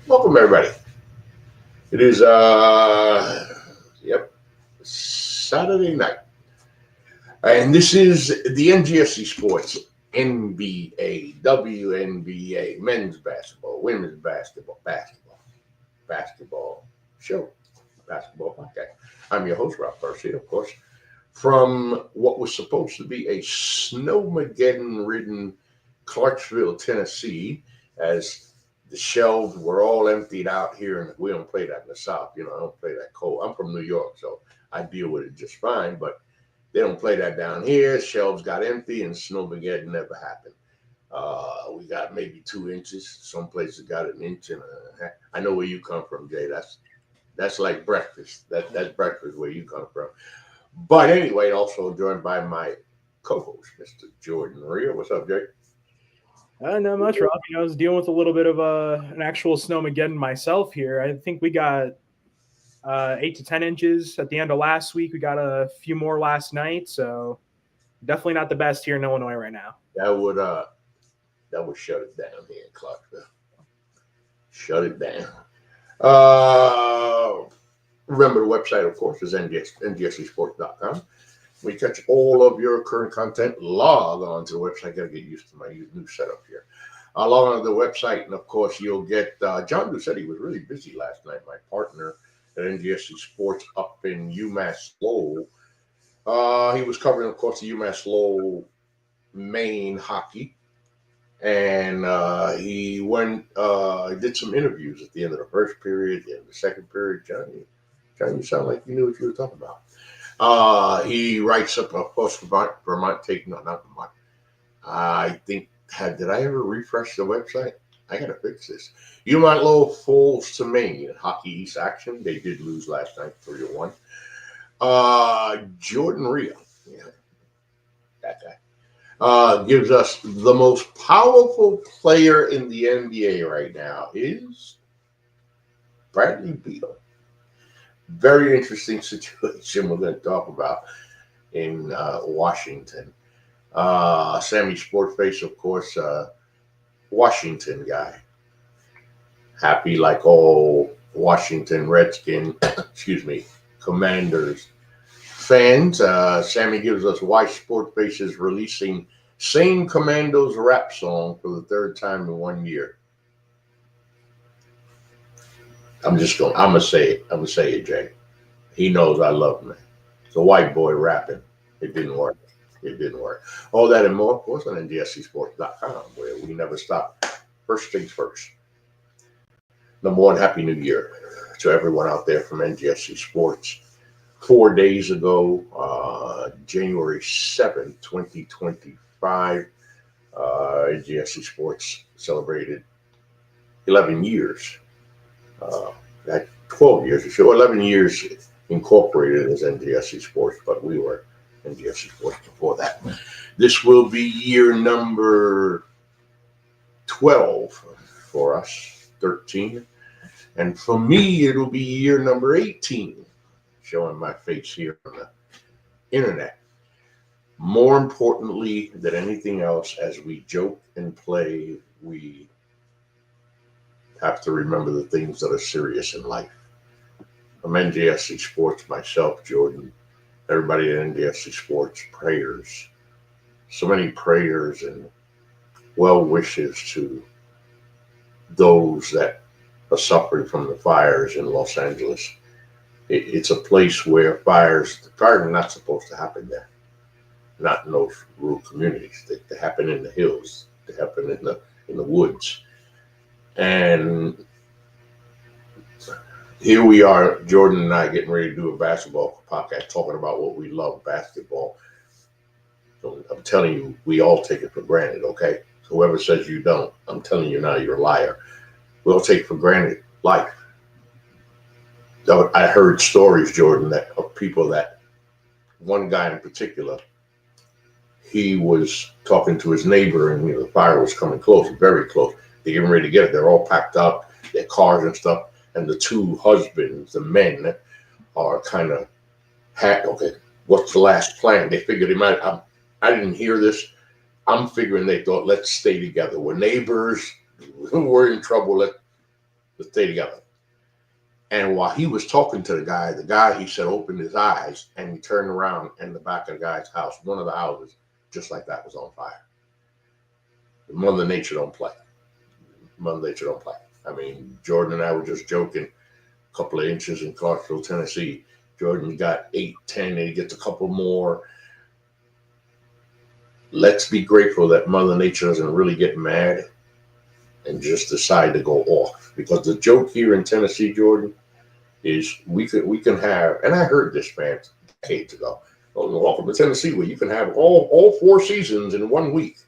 Welcome everybody. It is yep, Saturday night. And this is the NGSC Sports NBA, WNBA, men's basketball, women's basketball show, basketball podcast. I'm your host, Ralph Garcia, of course, from what was supposed to be a snowmageddon ridden Clarksville, Tennessee, as the shelves were all emptied out here, and we don't play that in the South. I don't play that cold. I'm from New York, so I deal with it just fine, but they don't play that down here. Shelves got empty, and snowmageddon never happened. We got maybe 2 inches. Some places got an inch and a half. I know where you come from, Jay. That's like breakfast. That's breakfast where you come from. But anyway, also joined by my co-host, Mr. Jordan Maria. What's up, Jay? Not much, Rob. I was dealing with a little bit of an actual snowmageddon myself here. I think we got 8 to 10 inches at the end of last week. We got a few more last night, so definitely not the best here in Illinois right now. That would shut it down here in Clarksville. Shut it down. Remember the website, of course, is NGSCsports.com. We catch all of your current content. Log on to the website. Got to get used to my new setup here. Log on to the website, and of course, you'll get. John Ducetti was really busy last night. My partner at NGSC Sports up in UMass Lowell. He was covering, of course, the UMass Lowell Maine hockey, and he did some interviews at the end of the first period, the end of the second period. John, you sound like you knew what you were talking about. He writes up, of course, Vermont Take, no, not Vermont. I think, did I ever refresh the website? I got to fix this. UMass Lowell falls to Maine in Hockey East action. They did lose last night, 3-1. Jordan Rio, that guy, gives us the most powerful player in the NBA right now is Bradley Beal. Very interesting situation we're going to talk about in Washington. Sammy Sportface, of course, Washington guy. Happy like all Washington Redskin, Commanders fans. Sammy gives us why Sportface is releasing same Commandos rap song for the 3rd time in 1 year. I'm gonna say it, Jay. He knows I love him. It's a white boy rapping. It didn't work. All that and more, of course, on NGSCsports.com, where we never stop. First things first. Number one, Happy New Year to everyone out there from NGSC Sports. 4 days ago, January 7th, 2025, NGSC Sports celebrated 11 years. 12 years, 11 years incorporated as NGSC Sports, but we were NGSC Sports before that. This will be year number 12 for us, 13. And for me, it'll be year number 18, showing my face here on the internet. More importantly than anything else, as we joke and play, we have to remember the things that are serious in life. From NGSC Sports, myself, Jordan, everybody at NGSC Sports, prayers. So many prayers and well wishes to those that are suffering from the fires in Los Angeles. It's a place where fires are not supposed to happen there. Not in those rural communities. They happen in the hills. They happen in the woods. And here we are, Jordan and I, getting ready to do a basketball podcast, talking about what we love, basketball. So I'm telling you, we all take it for granted, okay? So whoever says you don't, I'm telling you now, you're a liar. We all take for granted life. I heard stories, Jordan, of people that, one guy in particular, he was talking to his neighbor, and the fire was coming close, very close. They're getting ready to get it. They're all packed up, their cars and stuff. And the two husbands, the men, are kind of, okay, what's the last plan? They figured they might. I didn't hear this. I'm figuring they thought, let's stay together. We're neighbors. We're in trouble. to stay together. And while he was talking to the guy, he said, opened his eyes and he turned around and the back of the guy's house, one of the houses, just like that, was on fire. Mother Nature don't play. Mother Nature don't play. I mean, Jordan and I were just joking. A couple of inches in Clarksville, Tennessee. Jordan got 8, 10, and he gets a couple more. Let's be grateful that Mother Nature doesn't really get mad and just decide to go off. Because the joke here in Tennessee, Jordan, is we can have, and I heard this, man, decades ago. Oh, welcome to Tennessee, where you can have all 4 seasons in 1 week.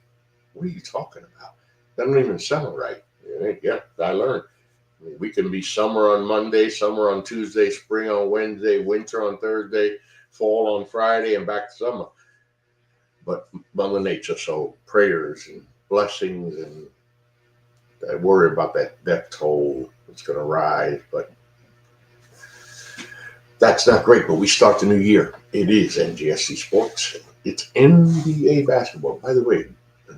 What are you talking about? That don't even sound right. Yeah, I learned. We can be summer on Monday, summer on Tuesday, spring on Wednesday, winter on Thursday, fall on Friday, and back to summer. But Mother Nature, so prayers and blessings, and I worry about that death toll. It's going to rise, but that's not great. But we start the new year. It is NGSC sports. It's NBA basketball. By the way,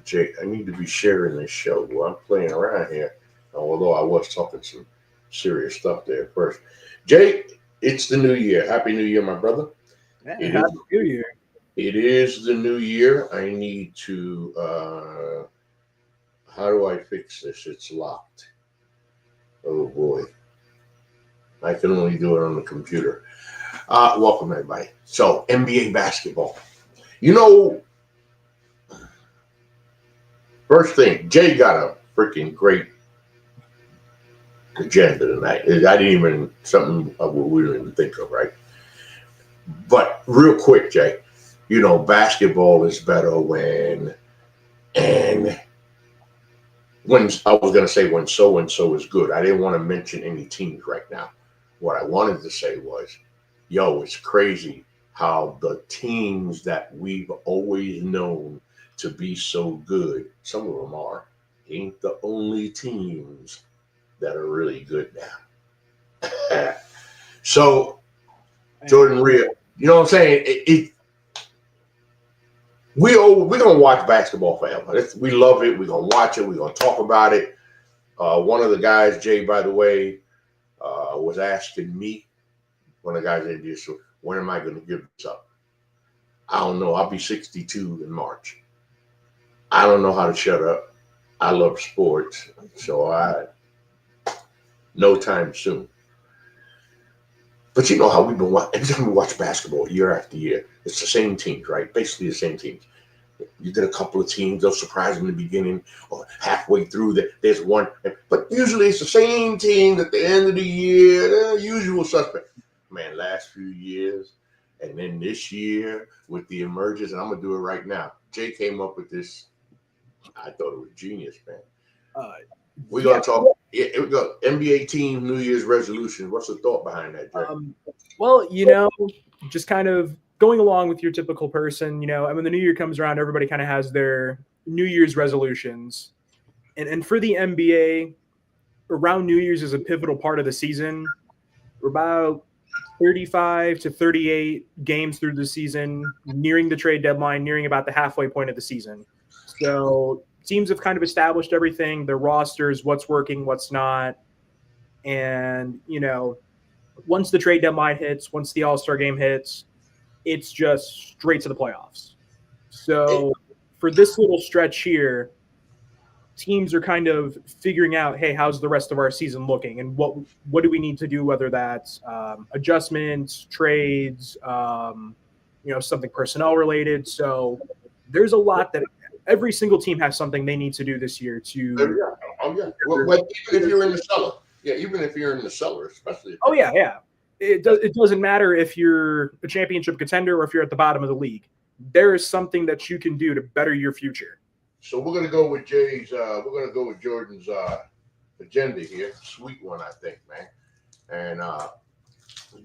Jay, I need to be sharing this show. Well, I'm playing around here, although I was talking some serious stuff there first. Jay, it's the new year. Happy New Year, my brother. Yeah, Happy New Year. It is the new year. I need to, how do I fix this? It's locked. Oh, boy. I can only do it on the computer. Welcome, everybody. So, NBA basketball. You know, first thing, Jay got a freaking great agenda tonight. I didn't even, something we didn't even think of, right? But real quick, Jay, you know, basketball is better when I was going to say when so-and-so is good. I didn't want to mention any teams right now. What I wanted to say was, yo, it's crazy how the teams that we've always known to be so good, some of them ain't the only teams that are really good now. So, Jordan Real, you know what I'm saying? We're going to watch basketball forever. We love it. We're going to watch it. We're going to talk about it. One of the guys, Jay, by the way, was asking me, one of the guys in this, when am I going to give this up? I don't know. I'll be 62 in March. I don't know how to shut up. I love sports, so no time soon. But you know how we've been watching. Every time we watch basketball year after year, it's the same teams, right? Basically the same teams. You get a couple of teams, they'll surprise in the beginning or halfway through. There's one. But usually it's the same team at the end of the year, the usual suspect. Man, last few years, and then this year with the emergence, and I'm going to do it right now. Jay came up with this. I thought it was genius, man. We're going to talk. Here we go. NBA team New Year's resolution. What's the thought behind that, Jay? Well, you know, just kind of going along with your typical person, you know, and when the new year comes around, everybody kind of has their New Year's resolutions. And for the NBA, around New Year's is a pivotal part of the season. We're about 35 to 38 games through the season, nearing the trade deadline, nearing about the halfway point of the season. So teams have kind of established everything, their rosters, what's working, what's not. And, you know, once the trade deadline hits, once the All-Star game hits, it's just straight to the playoffs. So for this little stretch here, teams are kind of figuring out, hey, how's the rest of our season looking? And what do we need to do, whether that's adjustments, trades, you know, something personnel related. So there's a lot that every single team has something they need to do this year to. Oh, yeah. Well, even if you're in the cellar. Yeah, even if you're in the cellar, especially. Oh, yeah. It doesn't matter if you're a championship contender or if you're at the bottom of the league. There is something that you can do to better your future. So we're gonna go with Jay's. We're gonna go with Jordan's agenda here. Sweet one, I think, man. And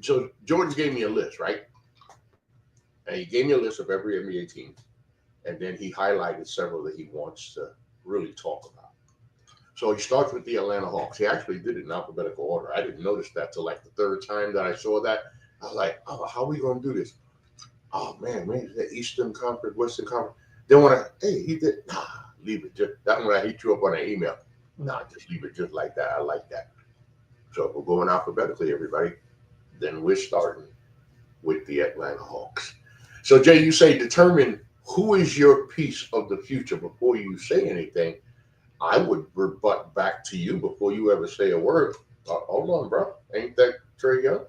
so Jordan gave me a list, right? And he gave me a list of every NBA team, and then he highlighted several that he wants to really talk about. So he starts with the Atlanta Hawks. He actually did it in alphabetical order. I didn't notice that till like the third time that I saw that. I was like, oh, how are we going to do this? Oh, man, the Eastern Conference, Western Conference. Then when he did, leave it. Just that one I hit you up on an email. Nah, just leave it just like that. I like that. So if we're going alphabetically, everybody, then we're starting with the Atlanta Hawks. So, Jay, you say determine who is your piece of the future before you say anything. I would rebut back to you before you ever say a word. Hold on, bro. Ain't that Trae Young?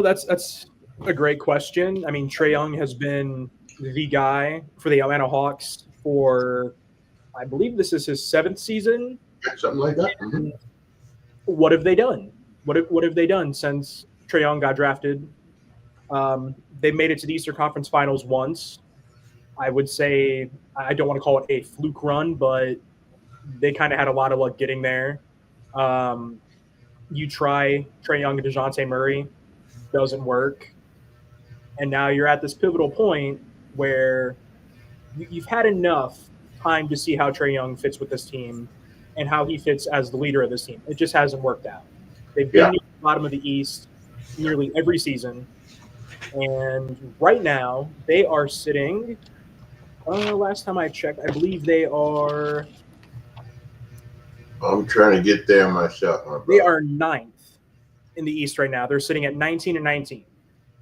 That's a great question. I mean, Trae Young has been the guy for the Atlanta Hawks for, I believe this is his 7th season. Something like that. Mm-hmm. What have they done? What have they done since Trae Young got drafted? They made it to the Eastern Conference Finals once. I would say, I don't want to call it a fluke run, but they kind of had a lot of luck getting there. You try Trae Young and DeJounte Murray, doesn't work. And now you're at this pivotal point where you've had enough time to see how Trae Young fits with this team and how he fits as the leader of this team. It just hasn't worked out. They've been near the bottom of the East nearly every season. And right now, they are sitting, last time I checked, I believe they are... I'm trying to get there myself. They are 9th in the East right now. They're sitting at 19-19.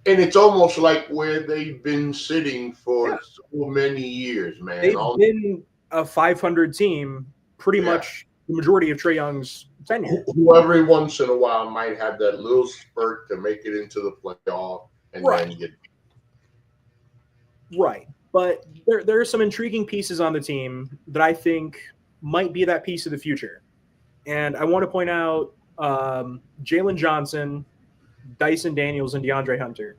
And it's almost like where they've been sitting for so many years, man. They've been a 500 team pretty much the majority of Trae Young's tenure. Who every once in a while might have that little spurt to make it into the playoff and then get... Right. But there are some intriguing pieces on the team that I think might be that piece of the future. And I want to point out Jalen Johnson, Dyson Daniels, and DeAndre Hunter.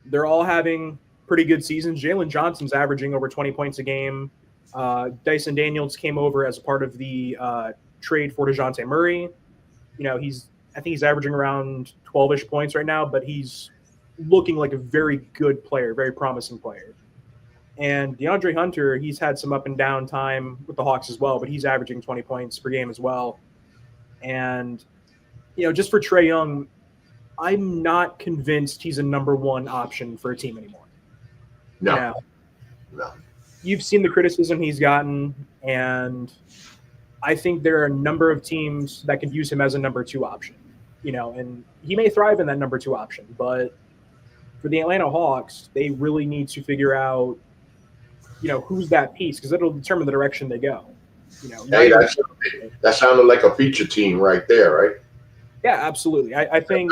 They're all having pretty good seasons. Jalen Johnson's averaging over 20 points a game. Dyson Daniels came over as a part of the trade for DeJounte Murray. I think he's averaging around 12-ish points right now, but he's looking like a very good player, very promising player. And DeAndre Hunter, he's had some up and down time with the Hawks as well, but he's averaging 20 points per game as well. And, just for Trae Young, I'm not convinced he's a number one option for a team anymore. No. You've seen the criticism he's gotten, and I think there are a number of teams that could use him as a number 2 option. And he may thrive in that number 2 option, but for the Atlanta Hawks, they really need to figure out, who's that piece, because it'll determine the direction they go. Hey, that sounded like a feature team right there, right? Yeah, absolutely. I think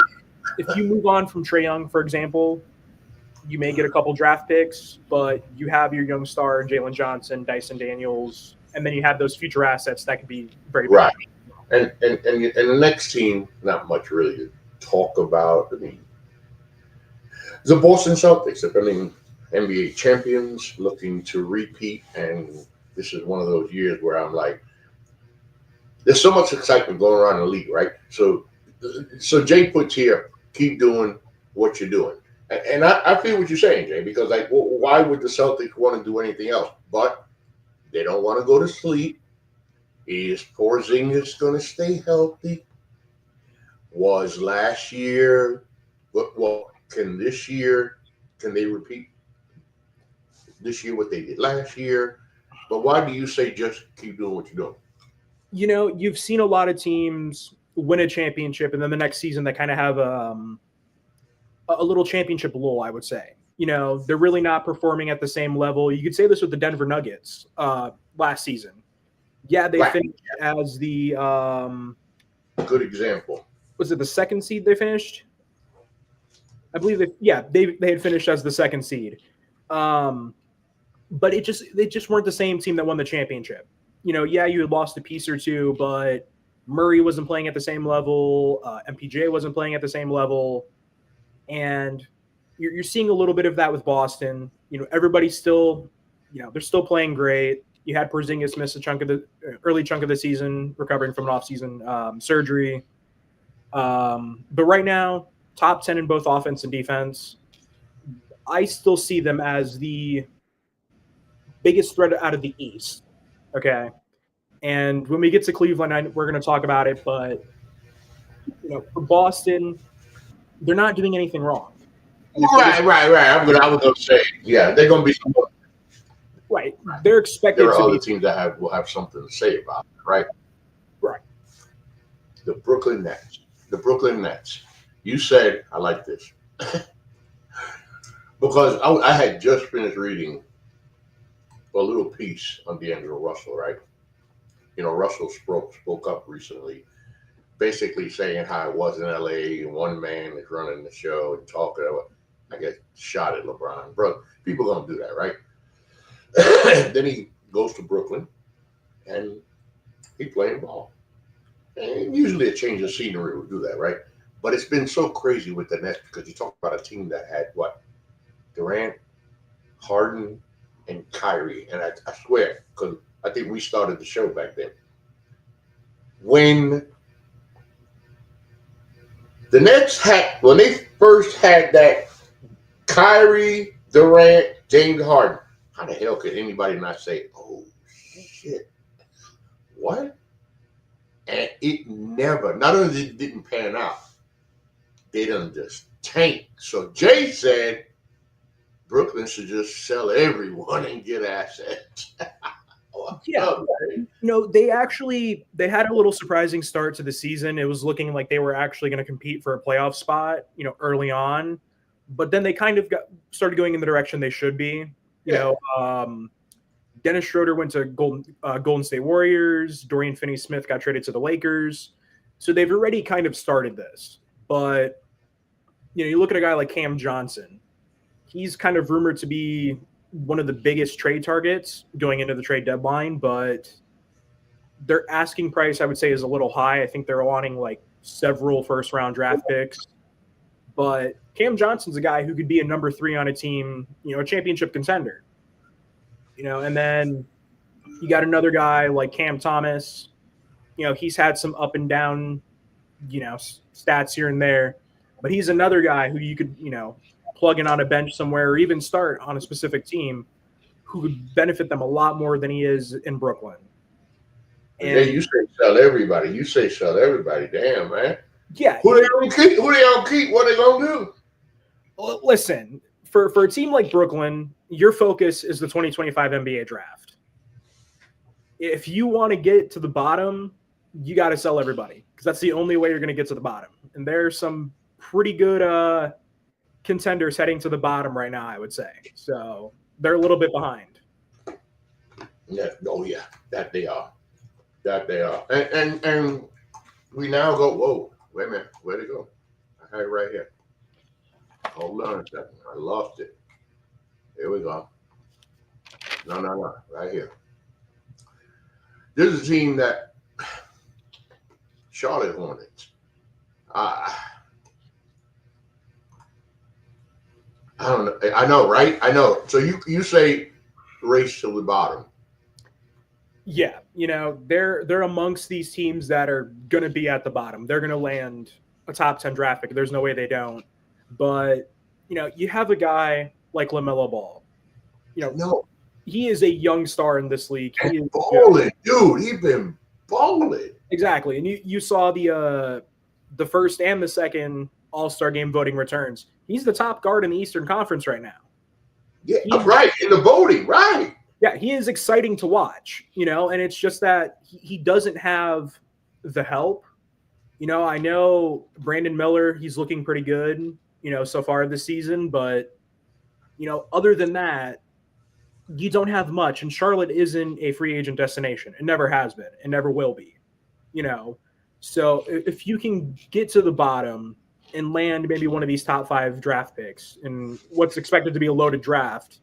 if you move on from Trae Young, for example, you may get a couple draft picks, but you have your young star, Jalen Johnson, Dyson Daniels, and then you have those future assets that could be very right. And the next team, not much really to talk about. I mean, the Boston Celtics. NBA champions looking to repeat, and this is one of those years where I'm like, there's so much excitement going around the league, right? So Jay puts here, keep doing what you're doing. And I feel what you're saying, Jay, because why would the Celtics want to do anything else? But they don't want to go to sleep. Is Porzingis going to stay healthy? Was last year, well, can they repeat this year what they did last year? But why do you say just keep doing what you're doing? You've seen a lot of teams win a championship, and then the next season they kind of have a little championship lull, I would say. They're really not performing at the same level. You could say this with the Denver Nuggets last season. Yeah, they finished as the good example. Was it the 2nd seed they finished? I believe they had finished as the 2nd seed. But they just weren't the same team that won the championship. You had lost a piece or two, but Murray wasn't playing at the same level. MPJ wasn't playing at the same level. And you're seeing a little bit of that with Boston. Everybody's still, they're still playing great. You had Porzingis miss a early chunk of the season, recovering from an off-season surgery. But right now, top 10 in both offense and defense. I still see them as the biggest threat out of the East. Okay. And when we get to Cleveland, we're going to talk about it. But, for Boston, they're not doing anything wrong. Right. I was going to say, they're going to be some. Right. They're expected there are to other be teams that will have something to say about it, right? Right. The Brooklyn Nets. The Brooklyn Nets. You said, I like this. Because I had just finished reading a little piece on D'Angelo Russell, right? You know, Russell spoke up recently, basically saying how it was in LA and one man is running the show and talking about, I guess, shot at LeBron. Bro, people gonna do that, right? Then he goes to Brooklyn and he playing ball. And usually a change of scenery would do that, right? But it's been so crazy with the Nets because you talk about a team that had what? Durant, Harden, and Kyrie. And I swear, because I think we started the show back then. When the Nets when they first had that Kyrie, Durant, James Harden, how the hell could anybody not say, oh, shit, what? And it never, not only it didn't pan out, they done just tanked. So Jay said Brooklyn should just sell everyone and get assets. Yeah, they had a little surprising start to the season. It was looking like they were actually going to compete for a playoff spot, early on, but then they kind of started going in the direction they should be. Dennis Schroeder went to Golden State Warriors. Dorian Finney-Smith got traded to the Lakers, so they've already kind of started this. But you look at a guy like Cam Johnson. He's kind of rumored to be one of the biggest trade targets going into the trade deadline, but their asking price, I would say, is a little high. I think they're wanting like several first-round draft picks. But Cam Johnson's a guy who could be a number 3 on a team, a championship contender. And then you got another guy like Cam Thomas. He's had some up and down, stats here and there, but he's another guy who you could, plug in on a bench somewhere or even start on a specific team who would benefit them a lot more than he is in Brooklyn. And you say sell everybody. You say sell everybody. Damn, man. Yeah. Who they gonna keep? What they gonna do? Well, listen, for a team like Brooklyn, your focus is the 2025 NBA draft. If you want to get to the bottom, you got to sell everybody because that's the only way you're going to get to the bottom. And there's some pretty good contenders heading to the bottom right now, I would say. So they're a little bit behind. Yeah. Oh, yeah. That they are. And we now go, whoa, wait a minute. Where'd it go? I had it right here. Hold on a second. I lost it. Here we go. No. Right here. This is a team that Charlotte Hornets. I don't know. I know, right? I know. So you say race to the bottom. Yeah, they're amongst these teams that are going to be at the bottom. They're going to land a top 10 draft pick. There's no way they don't. But, you have a guy like LaMelo Ball. No. He is a young star in this league. He is balling, dude. He's been balling. Exactly. And you saw the first and the second All-Star game voting returns. He's the top guard in the Eastern Conference right now. Yeah, right. In the voting, right. Yeah, he is exciting to watch, and it's just that he doesn't have the help. I know Brandon Miller, he's looking pretty good, so far this season, but, other than that, you don't have much, and Charlotte isn't a free agent destination. It never has been. It never will be, So if you can get to the bottom and land maybe one of these top 5 draft picks in what's expected to be a loaded draft,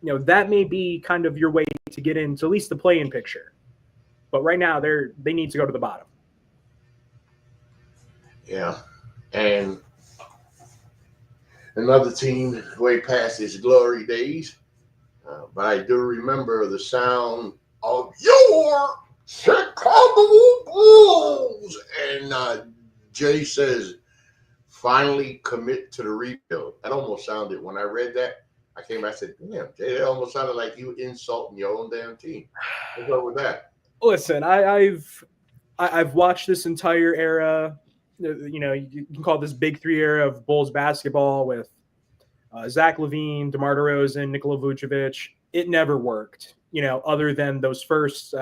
that may be kind of your way to get into at least the play-in picture. But right now, they need to go to the bottom. Yeah. And another team way past its glory days. But I do remember the sound of your Chicago Bulls. And Jay says, finally commit to the rebuild. That almost sounded, when I read that, I came back and said, damn, Jay, that almost sounded like you insulting your own damn team. What's up with that? Listen, I've watched this entire era. You can call it this big 3 era of Bulls basketball with Zach LaVine, DeMar DeRozan, Nikola Vucevic. It never worked, other than those first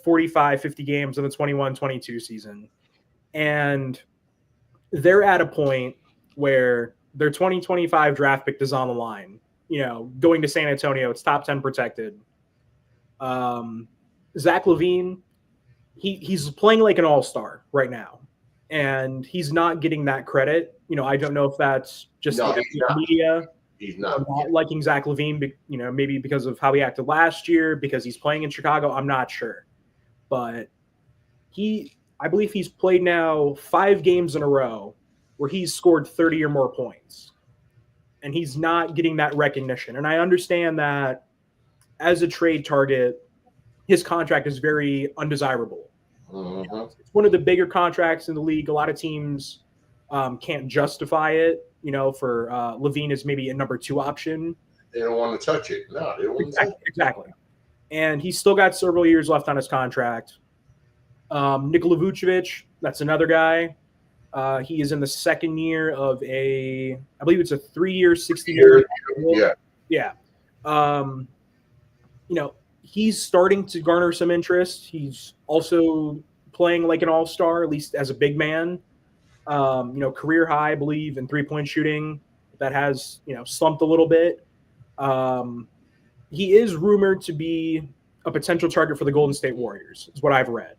45, 50 games in the 21-22 season. And they're at a point where their 2025 draft pick is on the line. Going to San Antonio, it's top 10 protected. Zach LaVine, he's playing like an all-star right now, and he's not getting that credit. I don't know if that's just the media. He's not liking Zach LaVine, maybe because of how he acted last year, because he's playing in Chicago. I'm not sure. But I believe he's played now 5 games in a row where he's scored 30 or more points. And he's not getting that recognition. And I understand that as a trade target, his contract is very undesirable. Mm-hmm. It's one of the bigger contracts in the league. A lot of teams can't justify it. For LaVine is maybe a number 2 option. They don't want to touch it. No, they don't want to touch it. Exactly. And he's still got several years left on his contract. Nikola Vucevic, that's another guy. He is in the second year of I believe it's a 3-year, 60-year. Yeah. He's starting to garner some interest. He's also playing like an all-star, at least as a big man. Career high, I believe, in 3-point shooting. That has, slumped a little bit. He is rumored to be a potential target for the Golden State Warriors, is what I've read,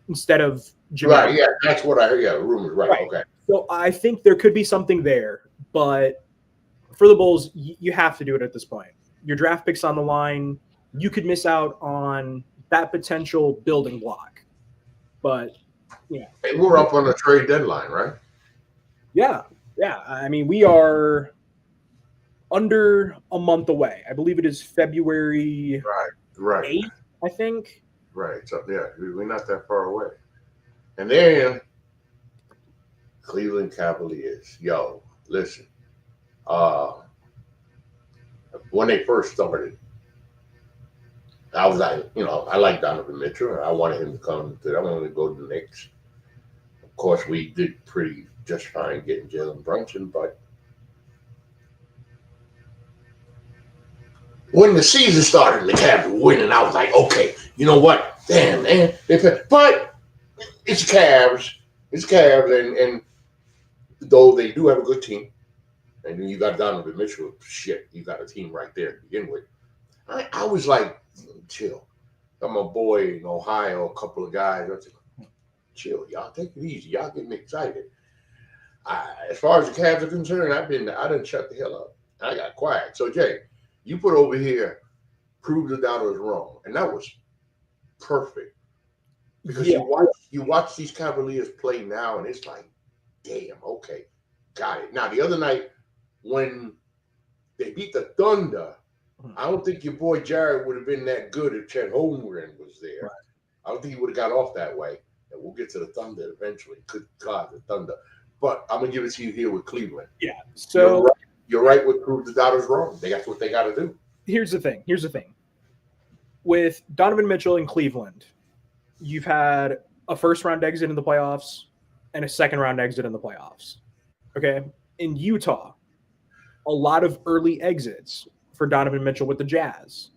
instead of Jimmy. Right, yeah, that's what I heard. Yeah, rumors, right, okay. So I think there could be something there, but for the Bulls, you have to do it at this point. Your draft pick's on the line. You could miss out on that potential building block. But, Hey, we're up on the trade deadline, right? Yeah. I mean, we are under a month away. I believe it is February Right. 8th, I think. Right. So, yeah, we're not that far away. And then Cleveland Cavaliers. Yo, listen. When they first started, I was like, I like Donovan Mitchell. I wanted him to come I wanted to go to the Knicks. Of course, we did just fine getting Jalen Brunson, but when the season started and the Cavs were winning, I was like, okay, you know what? Damn, man. But it's Cavs. And though they do have a good team, and then you got Donovan Mitchell, shit, you got a team right there to begin with. I was like, chill. I'm a boy in Ohio, a couple of guys. I was like, chill, y'all take it easy. Y'all getting excited. As far as the Cavs are concerned, I didn't shut the hell up. I got quiet. So, Jay, you put over here, prove the doubters wrong. And that was perfect. Because you watch these Cavaliers play now, and it's like, damn, okay, got it. Now, the other night, when they beat the Thunder, I don't think your boy Jared would have been that good if Chet Holmgren was there. Right. I don't think he would have got off that way. And we'll get to the Thunder eventually. Good God, the Thunder. But I'm going to give it to you here with Cleveland. Yeah. So you're right with prove the doubters wrong. That's what they got to do. Here's the thing. With Donovan Mitchell in Cleveland, you've had a first-round exit in the playoffs and a second-round exit in the playoffs. Okay? In Utah, a lot of early exits for Donovan Mitchell with the Jazz.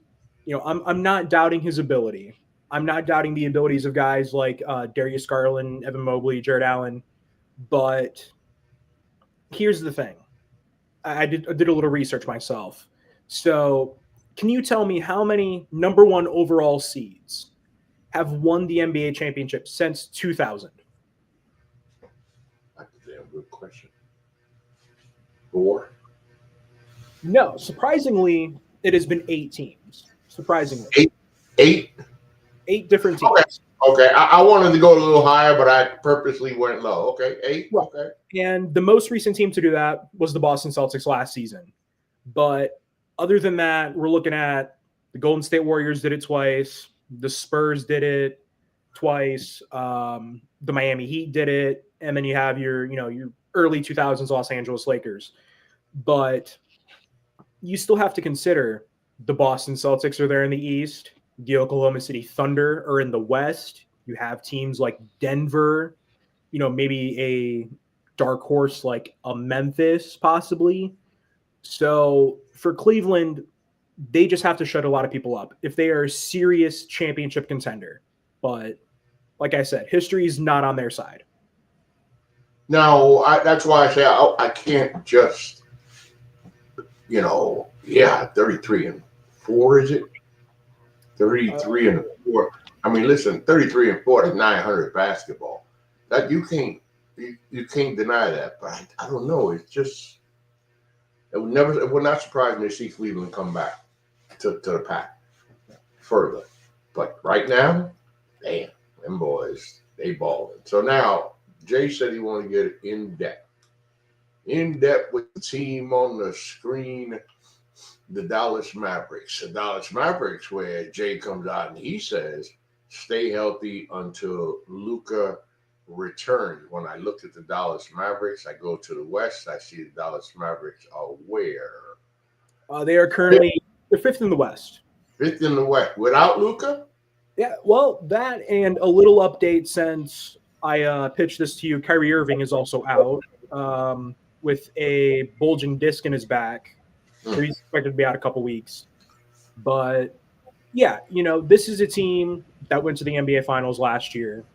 I'm not doubting his ability. I'm not doubting the abilities of guys like Darius Garland, Evan Mobley, Jared Allen. But here's the thing. I did a little research myself. So can you tell me how many number 1 overall seeds have won the NBA championship since 2000? That's a damn good question. 4? No, surprisingly, it has been 8 teams. Surprisingly. 8? 8 different teams. Okay. I wanted to go a little higher, but I purposely went low. Okay, 8. Right. Okay. And the most recent team to do that was the Boston Celtics last season. But other than that, we're looking at the Golden State Warriors did it twice. The Spurs did it twice. The Miami Heat did it. And then you have your early 2000s Los Angeles Lakers. But you still have to consider the Boston Celtics are there in the East. The Oklahoma City Thunder are in the West. You have teams like Denver, maybe a dark horse like a Memphis possibly. So for Cleveland, they just have to shut a lot of people up. If they are a serious championship contender, But like I said, history is not on their side. No, that's why I say I can't just, 33-4, is it? 33-4. I mean, listen, 33-4 is 900 basketball. That you can't deny that. But I don't know. It's just it would not surprise me to see Cleveland come back to the pack further. But right now, damn, them boys, they balling. So now Jay said he wanted to get it in depth with the team on the screen. The Dallas Mavericks. The Dallas Mavericks, where Jay comes out and he says, stay healthy until Luka returns. When I look at the Dallas Mavericks, I go to the West, I see the Dallas Mavericks are where? They are currently they're fifth in the West. Fifth in the West. Without Luka? Yeah, well, that and a little update since I pitched this to you. Kyrie Irving is also out with a bulging disc in his back. So he's expected to be out a couple weeks. But, yeah, this is a team that went to the NBA Finals last year.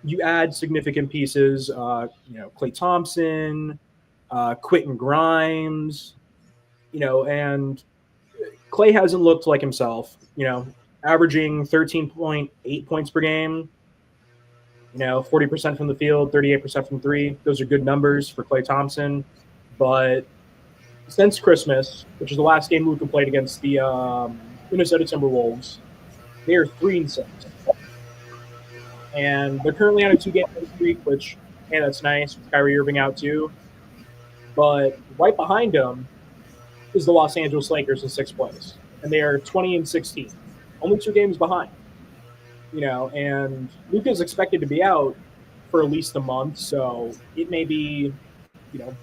You add significant pieces, Klay Thompson, Quentin Grimes, and Klay hasn't looked like himself, averaging 13.8 points per game, 40% from the field, 38% from three. Those are good numbers for Klay Thompson. But since Christmas, which is the last game Luka played against the Minnesota Timberwolves, they are 3-6. And they're currently on a 2-game streak, which, hey, that's nice with Kyrie Irving out too. But right behind them is the Los Angeles Lakers in sixth place. And they are 20-16. Only 2 games behind. And Luka is expected to be out for at least a month, so it may be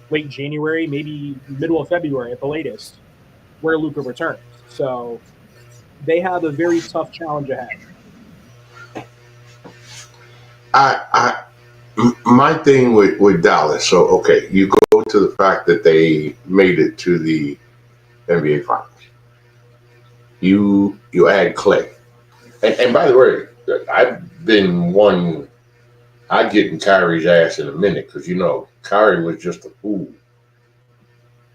late January, maybe middle of February at the latest, where Luka returns. So they have a very tough challenge ahead. My thing with Dallas, so okay, you go to the fact that they made it to the NBA Finals. You add Klay. And by the way, I'd get in Kyrie's ass in a minute because, Kyrie was just a fool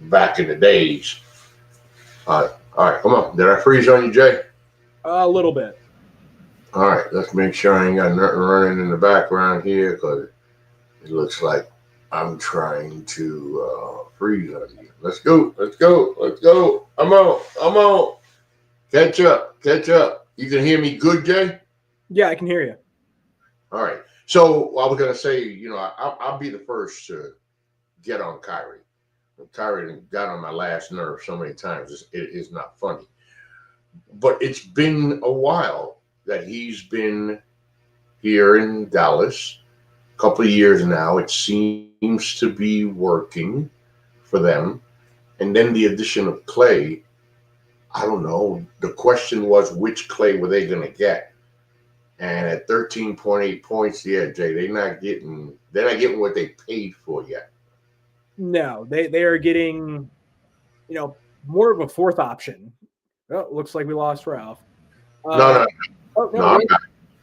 back in the days. All right, come on. Did I freeze on you, Jay? A little bit. All right, let's make sure I ain't got nothing running in the background here because it looks like I'm trying to freeze on you. Let's go. I'm on. Catch up. You can hear me good, Jay? Yeah, I can hear you. All right. So I was going to say, I'll be the first to get on Kyrie. Kyrie got on my last nerve so many times. It is not funny. But it's been a while that he's been here in Dallas. A couple of years now. It seems to be working for them. And then the addition of Klay, I don't know. The question was, which Klay were they going to get? And at 13.8 points, yeah, Jay, they're not getting what they paid for yet. No, they are getting, more of a fourth option. Oh, looks like we lost Ralph. No. Oh, no.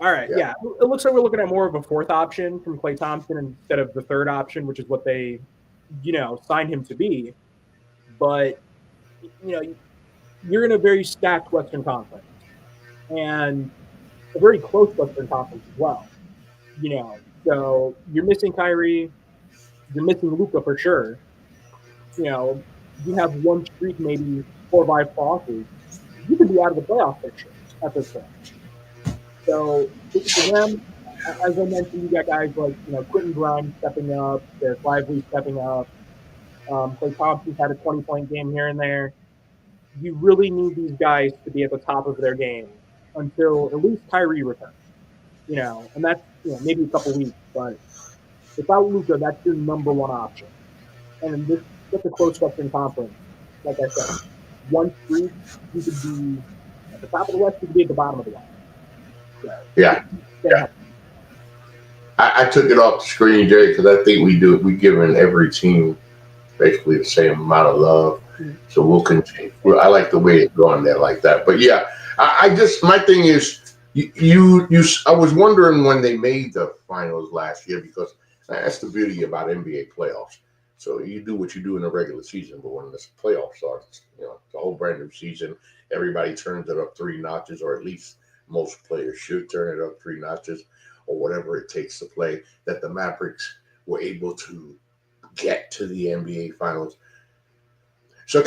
All right, yeah. It looks like we're looking at more of a fourth option from Klay Thompson instead of the third option, which is what they, signed him to be. But, you're in a very stacked Western Conference. And a very close Western Conference as well. So you're missing Kyrie, you're missing Luka for sure. You have one streak, maybe 4 or 5 losses. You could be out of the playoff picture at this point. So for them, as I mentioned, you got guys like Quentin Grimes stepping up, Derek Lively stepping up. Klay Thompson's had a 20-point game here and there. You really need these guys to be at the top of their game until at least Kyrie returns, and that's maybe a couple weeks. But without Luka, that's your number one option. And this is a close Western Conference. Like I said, one streak, you could be at the top of the West, you could be at the bottom of the West. So, yeah. I took it off the screen, Jay, because I think we're giving every team basically the same amount of love. So we'll continue. I like the way it's going there like that. But yeah, my thing is, I was wondering when they made the finals last year because that's the beauty about NBA playoffs. So you do what you do in the regular season, but when the playoff starts, it's a whole brand new season. Everybody turns it up 3 notches, or at least most players should turn it up 3 notches, or whatever it takes to play. That the Mavericks were able to get to the NBA finals. So it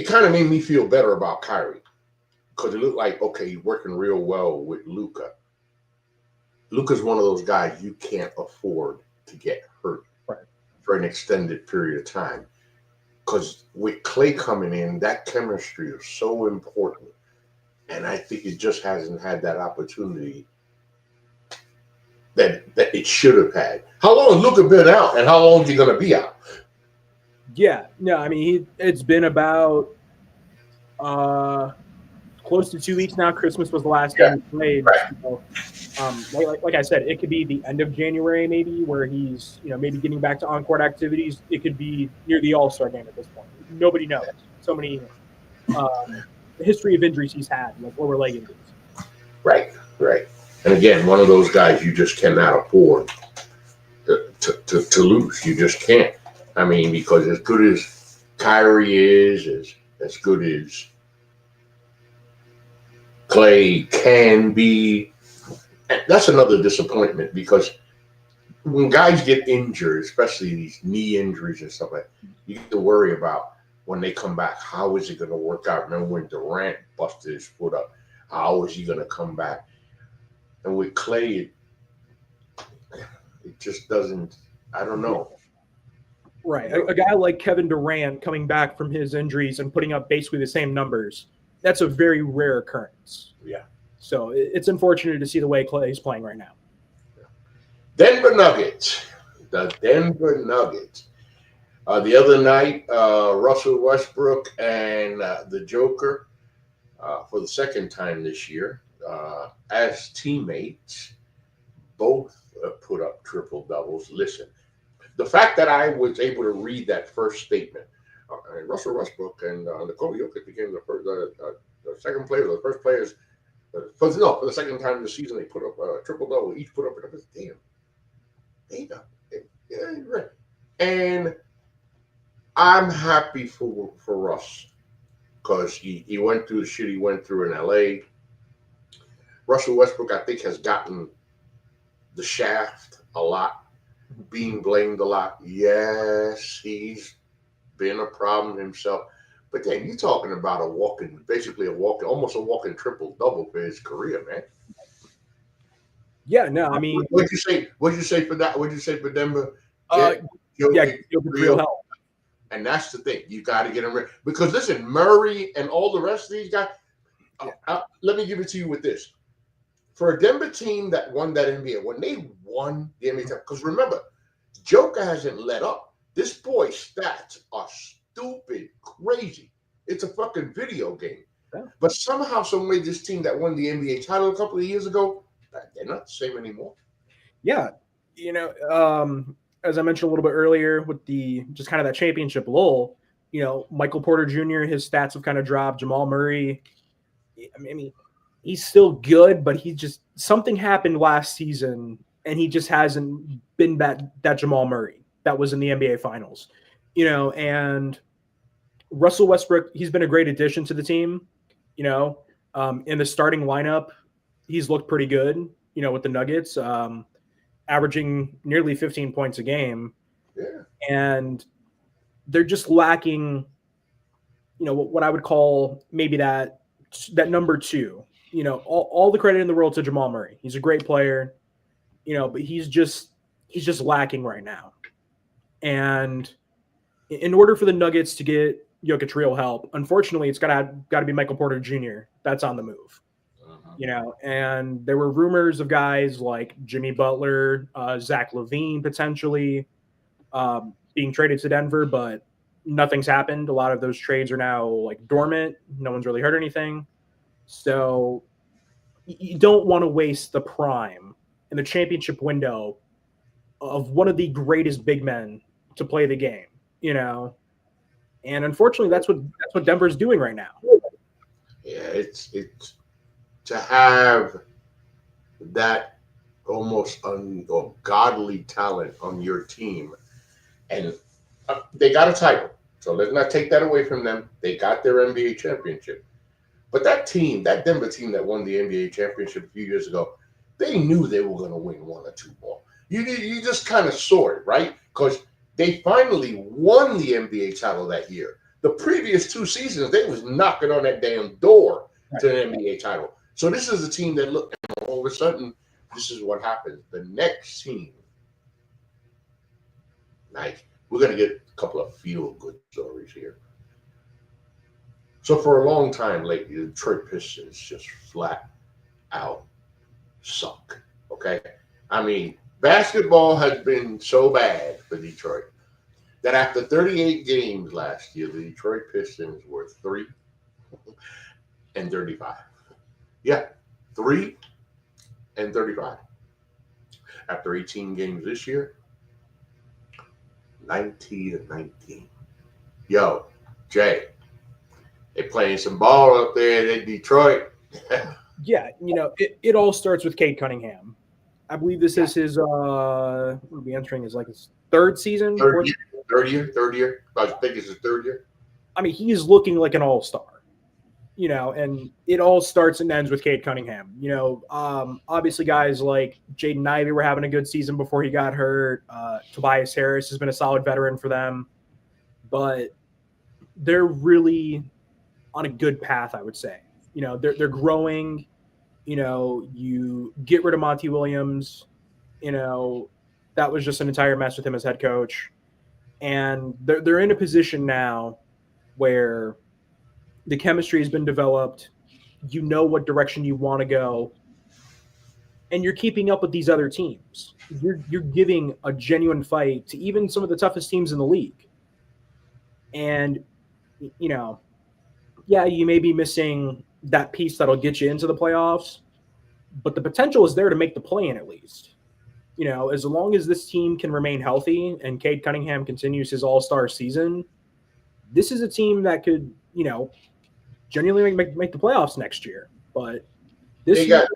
kind of made me feel better about Kyrie. Because it looked like, okay, he's working real well with Luka. Luka's one of those guys you can't afford to get hurt for an extended period of time. Because with Clay coming in, that chemistry is so important. And I think it just hasn't had that opportunity that it should have had. How long has Luka been out, and how long is he going to be out? Yeah, no, I mean, it's been about close to 2 weeks now. Christmas was the last game he played. Right. So, like I said, it could be the end of January maybe, where he's maybe getting back to on-court activities. It could be near the All-Star game at this point. Nobody knows. So many history of injuries he's had, like lower leg injuries. Right. And again, one of those guys you just cannot afford to lose. You just can't. I mean, because as good as Kyrie is, as good as Clay can be, that's another disappointment, because when guys get injured, especially these knee injuries and stuff like that, you get to worry about when they come back, how is it going to work out? Remember when Durant busted his foot up? How is he going to come back? And with Clay, it just doesn't, I don't know. Right. A guy like Kevin Durant coming back from his injuries and putting up basically the same numbers, that's a very rare occurrence. Yeah. So it's unfortunate to see the way Clay's playing right now. Denver Nuggets. The Denver Nuggets. The other night, Russell Westbrook and the Joker, for the second time this year, as teammates, both put up triple doubles. Listen, the fact that I was able to read that first statement, Russell Westbrook and Nikola Jokic became the second player, the first players. For the second time this season, they put up a triple double. Each put up a damn. Yeah, right. And I'm happy for Russ, because he went through the shit he went through in LA. Russell Westbrook, I think, has gotten the shaft a lot, being blamed a lot. Yes, he's been a problem himself. But then you're talking about almost a walking triple double for his career, man. Yeah, no, I mean, what'd you say for that? What'd you say for Denver? Jokic real help. And that's the thing. You got to get him ready. Because listen, Murray and all the rest of these guys, let me give it to you with this. For a Denver team that won that NBA, when they won the NBA, because remember, Joker hasn't let up. This boy's stats are stupid, crazy. It's a fucking video game. Yeah. But somehow, some way, this team that won the NBA title a couple of years ago, they're not the same anymore. Yeah. As I mentioned a little bit earlier with the just kind of that championship lull, Michael Porter Jr., his stats have kind of dropped. Jamal Murray, I mean, he's still good, but something happened last season, and he just hasn't been that Jamal Murray that was in the NBA Finals. And Russell Westbrook, he's been a great addition to the team. In the starting lineup, he's looked pretty good, with the Nuggets, averaging nearly 15 points a game. Yeah. And they're just lacking, what I would call maybe that number two. All the credit in the world to Jamal Murray. He's a great player, but he's just lacking right now. And in order for the Nuggets to get Jokic real help, unfortunately, it's got to be Michael Porter Jr. that's on the move. And there were rumors of guys like Jimmy Butler, Zach LaVine potentially being traded to Denver, but nothing's happened. A lot of those trades are now like dormant. No one's really heard anything. So you don't want to waste the prime in the championship window of one of the greatest big men to play the game, And unfortunately, that's what Denver's doing right now. Yeah, it's to have that almost ungodly talent on your team, and they got a title. So let's not take that away from them. They got their NBA championship. But that team, that Denver team that won the NBA championship a few years ago, they knew they were going to win one or two more. You just kind of saw it, right? Because they finally won the NBA title that year. The previous 2 seasons, they was knocking on that damn door to the NBA title. So this is a team that looked, and all of a sudden, this is what happens. The next team, like, we're going to get a couple of feel-good stories here. So for a long time lately, the Detroit Pistons just flat out suck, okay? I mean, basketball has been so bad for Detroit that after 38 games last year, the Detroit Pistons were 3-35. Yeah, 3-35. After 18 games this year, 19-19. Yo, Jay, they playing some ball up there in Detroit. Yeah, it all starts with Cade Cunningham. I believe this is his we'll be entering his third season. Third year. I think it's his third year. I mean, he's looking like an all-star. And it all starts and ends with Cade Cunningham. Obviously guys like Jaden Ivey were having a good season before he got hurt. Tobias Harris has been a solid veteran for them, but they're really on a good path, I would say. They're growing. You get rid of Monty Williams. That was just an entire mess with him as head coach. And they're in a position now where the chemistry has been developed. You know what direction you want to go. And you're keeping up with these other teams. You're giving a genuine fight to even some of the toughest teams in the league. And, yeah, you may be missing that piece that'll get you into the playoffs, but the potential is there to make the play-in at least. As long as this team can remain healthy and Cade Cunningham continues his all-star season, this is a team that could, genuinely make the playoffs next year. But they got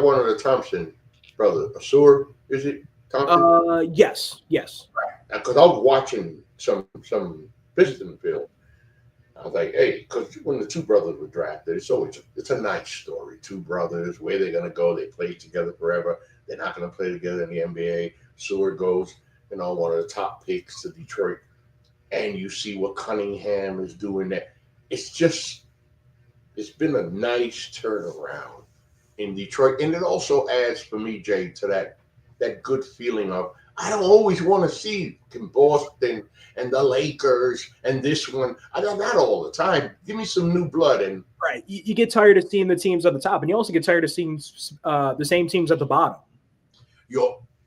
one of the Thompson brothers. Asur, is it Thompson? Yes. Because I was watching some Piston film. I was like, hey, because when the two brothers were drafted, it's a nice story. Two brothers, where they're gonna go, they played together forever. They're not gonna play together in the NBA. Seward goes, one of the top picks to Detroit, and you see what Cunningham is doing there. It's been a nice turnaround in Detroit, and it also adds for me, Jay, to that good feeling of I don't always want to see Boston and the Lakers and this one. I don't that all the time. Give me some new blood. And right, you get tired of seeing the teams at the top, and you also get tired of seeing the same teams at the bottom.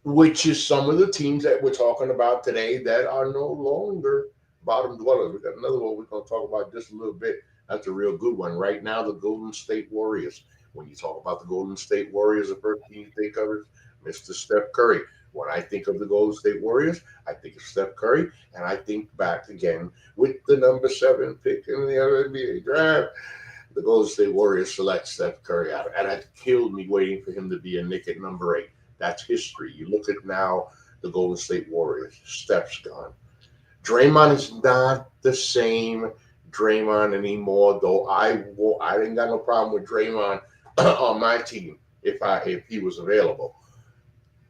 Which is some of the teams that we're talking about today that are no longer bottom dwellers. We got another one we're going to talk about just a little bit. That's a real good one. Right now, the Golden State Warriors. When you talk about the Golden State Warriors, the first team you think of is Mr. Steph Curry. When I think of the Golden State Warriors, I think of Steph Curry, and I think back again with the number 7 pick in the NBA draft. The Golden State Warriors select Steph Curry out, and it killed me waiting for him to be a Knick at number 8. That's history. You look at now the Golden State Warriors. Steph's gone. Draymond is not the same Draymond anymore, though I didn't got no problem with Draymond on my team if he was available.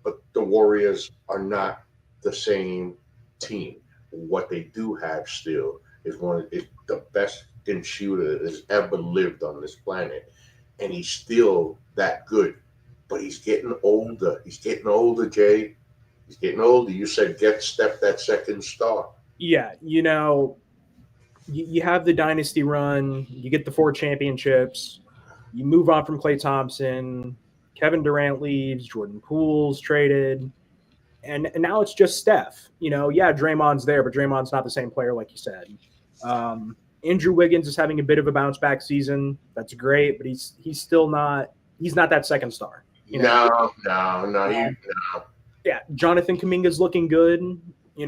But the Warriors are not the same team. What they do have still is the best shooter that has ever lived on this planet. And he's still that good. But he's getting older. He's getting older, Jay. He's getting older. You said get Steph that second star. Yeah, you have the dynasty run. You get the 4 championships. You move on from Klay Thompson. Kevin Durant leaves. Jordan Poole's traded. And now it's just Steph. Draymond's there, but Draymond's not the same player like you said. Andrew Wiggins is having a bit of a bounce-back season. That's great, but he's still not – he's not that second star. No. Yeah, Jonathan Kuminga's looking good. He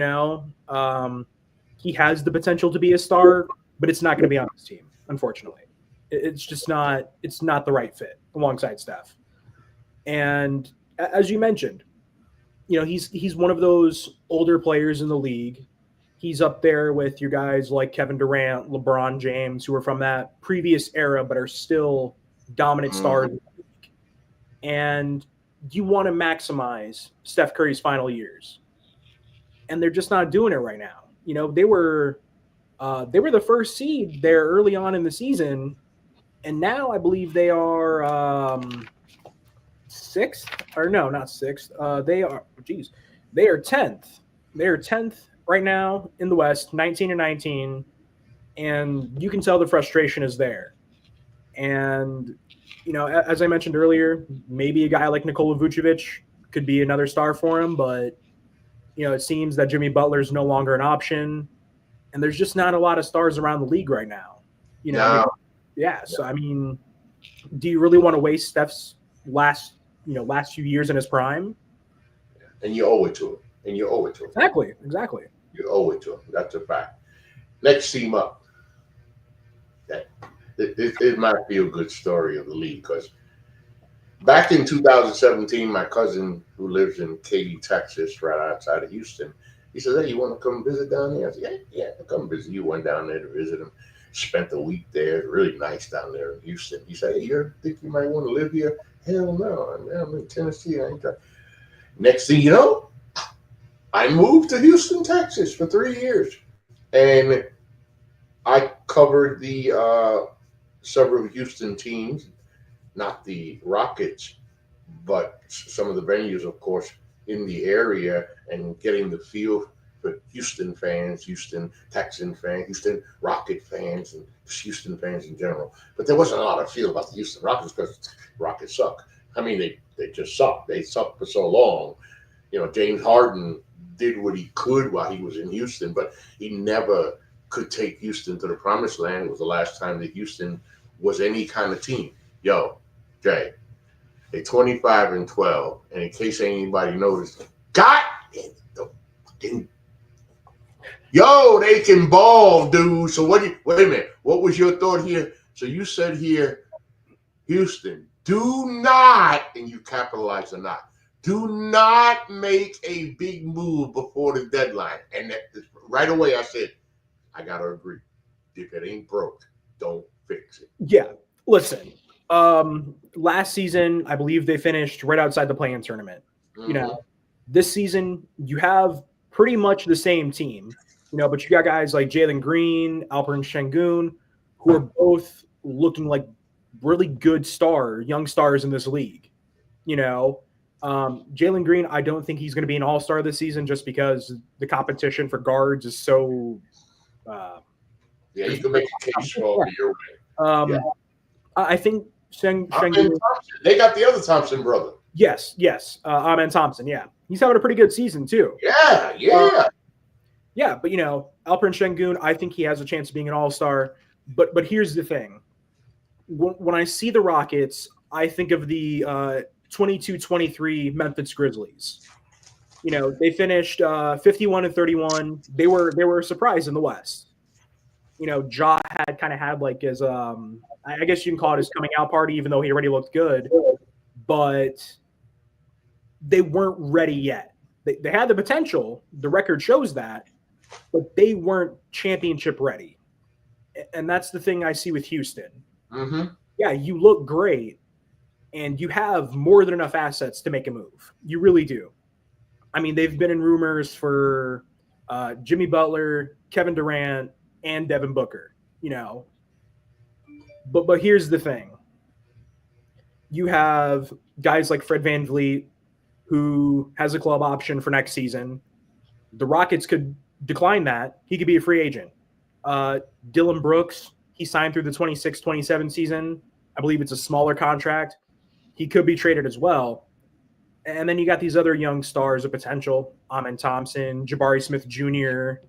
has the potential to be a star, but it's not going to be on his team, unfortunately. It's just not. It's not the right fit alongside Steph. And as you mentioned, he's one of those older players in the league. He's up there with your guys like Kevin Durant, LeBron James, who are from that previous era but are still dominant stars. And you want to maximize Steph Curry's final years, and they're just not doing it right now. They were the first seed there early on in the season, and now I believe they are sixth, or no, not sixth. They are 10th. They are 10th right now in the West, 19-19, and you can tell the frustration is there. And as I mentioned earlier, maybe a guy like Nikola Vucevic could be another star for him, but it seems that Jimmy Butler is no longer an option, and there's just not a lot of stars around the league right now. No. So I mean, do you really want to waste Steph's last few years in his prime? And you owe it to him. Exactly. You owe it to him. That's a fact. Next team up. It might be a good story of the league, because back in 2017, my cousin who lives in Katy, Texas, right outside of Houston, he said, "Hey, you want to come visit down there?" I said, "Yeah, I'll come visit." You went down there to visit him. Spent a week there. It's really nice down there in Houston. He said, "Hey, you ever think you might want to live here?" Hell no. I'm in Tennessee. Next thing you know, I moved to Houston, Texas for 3 years. And I covered the several Houston teams, not the Rockets, but some of the venues, of course, in the area, and getting the feel for Houston fans, Houston Texan fans, Houston Rocket fans, and Houston fans in general. But there wasn't a lot of feel about the Houston Rockets, because Rockets suck. I mean, they just suck. They sucked for so long. James Harden did what he could while he was in Houston, but he never could take Houston to the promised land. It was the last time that Houston was any kind of team. Yo, Jay, they're 25-12, and in case anybody noticed, they can ball, dude. So wait a minute. What was your thought here? So you said here, Houston, do not, and you capitalize the not, do not make a big move before the deadline. And right away I said, I got to agree. If it ain't broke, don't fix it. Yeah. Listen, last season, I believe they finished right outside the play-in tournament. Mm-hmm. This season, you have pretty much the same team, but you got guys like Jalen Green, Alperen Şengün, who are both looking like really good young stars in this league. Jalen Green, I don't think he's going to be an all-star this season, just because the competition for guards is so you can make a case for your way. I think Şengün, they got the other Thompson brother. Yes. Amen Thompson, yeah. He's having a pretty good season too. Yeah. But Alperen Şengün, I think he has a chance of being an all-star. But here's the thing. When I see the Rockets, I think of the 22-23 Memphis Grizzlies. They finished 51-31. They were a surprise in the West. Ja had kind of had like his I guess you can call it his coming out party, even though he already looked good, but they weren't ready yet. They had the potential. The record shows that, but they weren't championship ready. And that's the thing I see with Houston. Mm-hmm. Yeah, you look great, and you have more than enough assets to make a move. You really do. I mean, they've been in rumors for Jimmy Butler, Kevin Durant, and Devin Booker, But here's the thing. You have guys like Fred VanVleet, who has a club option for next season. The Rockets could decline that. He could be a free agent. Dylan Brooks, he signed through the 26-27 season. I believe it's a smaller contract. He could be traded as well. And then you got these other young stars of potential. Amen Thompson, Jabari Smith Jr.,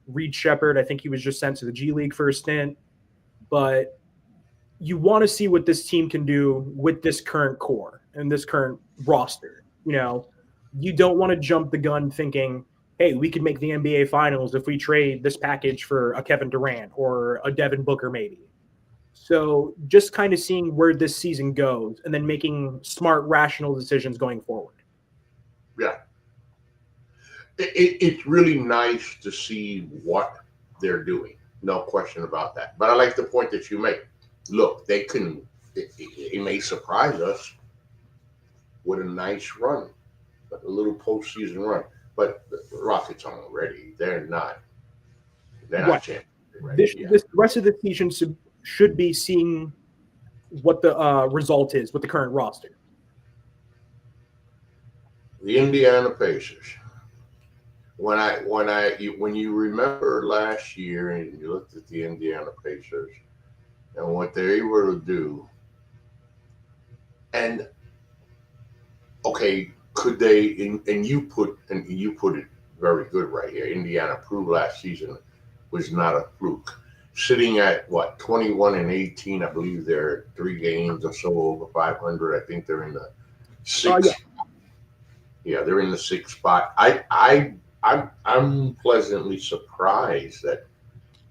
Reed Shepherd. I think he was just sent to the G League for a stint. But you want to see what this team can do with this current core and this current roster. You don't want to jump the gun thinking, hey, we could make the NBA Finals if we trade this package for a Kevin Durant or a Devin Booker maybe. So just kind of seeing where this season goes and then making smart, rational decisions going forward. Yeah. It's really nice to see what they're doing. No question about that. But I like the point that you make. Look, it may surprise us with a nice run, a little postseason run. But the Rockets aren't ready. They're not Right. champions ready yet. This rest of the season should be seeing what the result is with the current roster. The Indiana Pacers. When you remember last year and you looked at the Indiana Pacers and what they were able to do, and okay, could they? And you put it very good right here. Indiana proved last season was not a fluke. Sitting at what 21-18, I believe they're 3 games or so over 500. I think they're in the 6th. Yeah, they're in the 6th spot. I'm pleasantly surprised that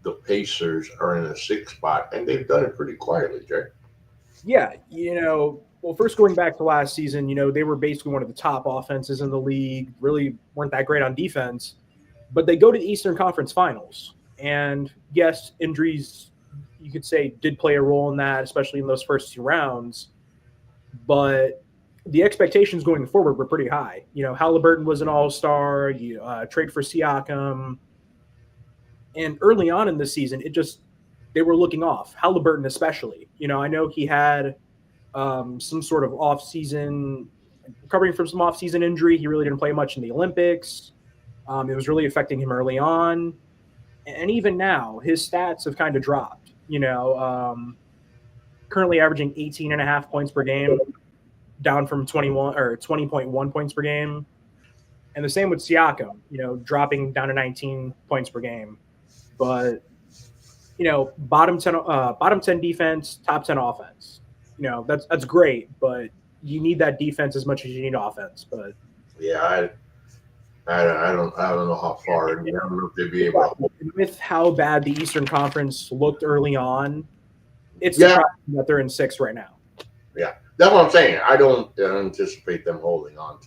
the Pacers are in the 6th spot, and they've done it pretty quietly, Jay. Yeah, well, first going back to last season, they were basically one of the top offenses in the league, really weren't that great on defense, but they go to the Eastern Conference Finals. And yes, injuries, you could say, did play a role in that, especially in those first 2 rounds. But the expectations going forward were pretty high. Halliburton was an all-star, you trade for Siakam. And early on in the season, they were looking off, Halliburton especially. I know he had some sort of off-season, recovering from some off-season injury. He really didn't play much in the Olympics. It was really affecting him early on. And even now, his stats have kind of dropped. Currently averaging 18.5 points per game, down from 20.1 points per game. And the same with Siakam, dropping down to 19 points per game. But, bottom 10 defense, top 10 offense. That's great, but you need that defense as much as you need offense. But yeah, I don't know how far. I don't know if they'd be able to. With how bad the Eastern Conference looked early on, it's surprising that they're in 6th right now. Yeah, that's what I'm saying. I don't anticipate them holding on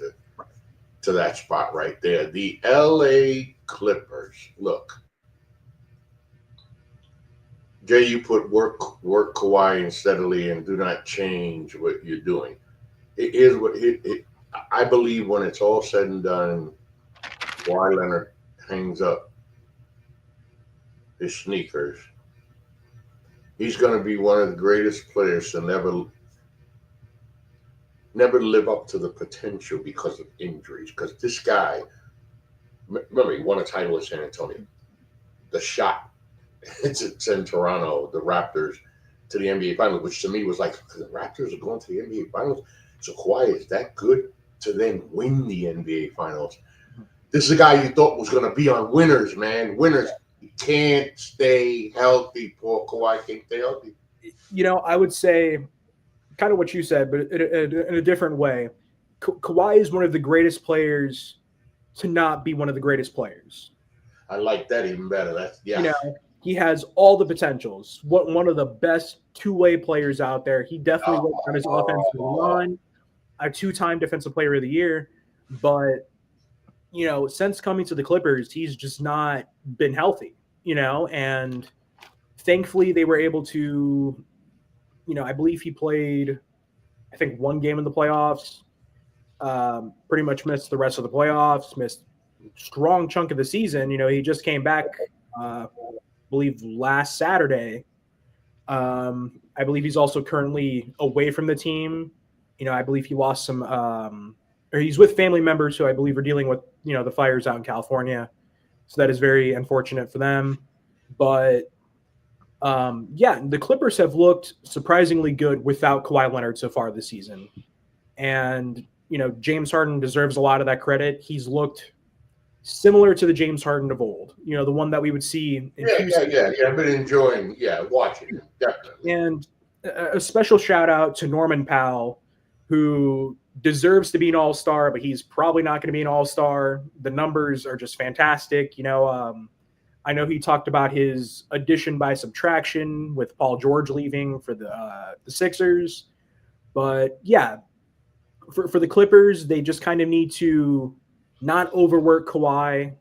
to that spot right there. The LA Clippers. Look, Jay, you put work Kawhi in steadily and do not change what you're doing. It is what I believe when it's all said and done, Kawhi Leonard hangs up his sneakers. He's going to be one of the greatest players to never live up to the potential because of injuries. Because this guy, remember, he won a title with San Antonio. The shot, it's in Toronto, the Raptors, to the NBA Finals, which to me was like, the Raptors are going to the NBA Finals. So Kawhi is that good to then win the NBA Finals. This is a guy you thought was going to be on winners, man. Winners. He can't stay healthy. Poor Kawhi can't stay healthy. I would say kind of what you said, but in a different way. Kawhi is one of the greatest players to not be one of the greatest players. I like that even better. He has all the potentials. One of the best 2-way players out there. He definitely worked on his offensive line. A 2-time Defensive Player of the Year, but since coming to the Clippers, he's just not been healthy. And thankfully they were able to. I believe he played, 1 game in the playoffs. Pretty much missed the rest of the playoffs. Missed a strong chunk of the season. He just came back. I believe last Saturday. I believe he's also currently away from the team. I believe he lost some, or he's with family members who I believe are dealing with, the fires out in California. So that is very unfortunate for them. But the Clippers have looked surprisingly good without Kawhi Leonard so far this season. And, James Harden deserves a lot of that credit. He's looked similar to the James Harden of old, the one that we would see in Houston. Yeah. I've been enjoying, watching him, definitely. And a special shout out to Norman Powell, who deserves to be an all-star, but he's probably not going to be an all-star. The numbers are just fantastic. I know he talked about his addition by subtraction with Paul George leaving for the Sixers. But yeah, for the Clippers, they just kind of need to not overwork Kawhi.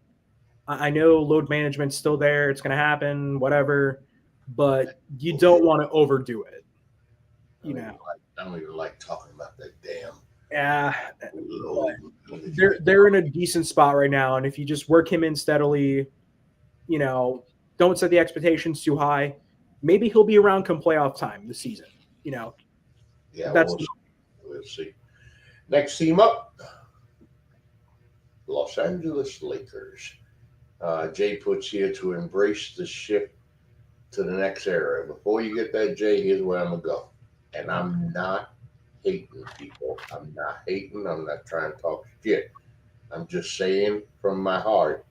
I know load management's still there. It's going to happen, whatever. But you don't want to overdo it. I don't even like talking about that damn. Yeah, load. they're in a decent spot right now, and if you just work him in steadily, don't set the expectations too high. Maybe he'll be around come playoff time this season. Yeah, that's we'll see. Next team up, Los Angeles Lakers. Jay puts here to embrace the shift to the next era. Before you get that, Jay, here's where I'm gonna go, and I'm not hating people. I'm not hating. I'm not trying to talk shit. I'm just saying from my heart,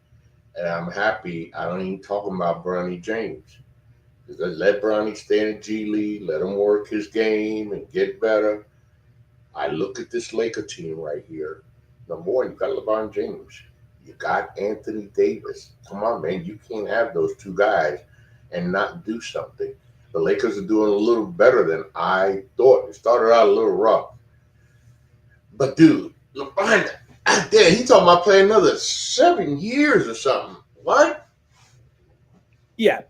and I'm happy. I don't even talk about Bronny James. Let Bronny stay in the G League. Let him work his game and get better. I look at this Laker team right here. Number one, you got LeBron James. You got Anthony Davis. Come on, man. You can't have those two guys and not do something. The Lakers are doing a little better than I thought. It started out a little rough. But, dude, LeBron, he talking about playing another 7 years or something. What? Yeah,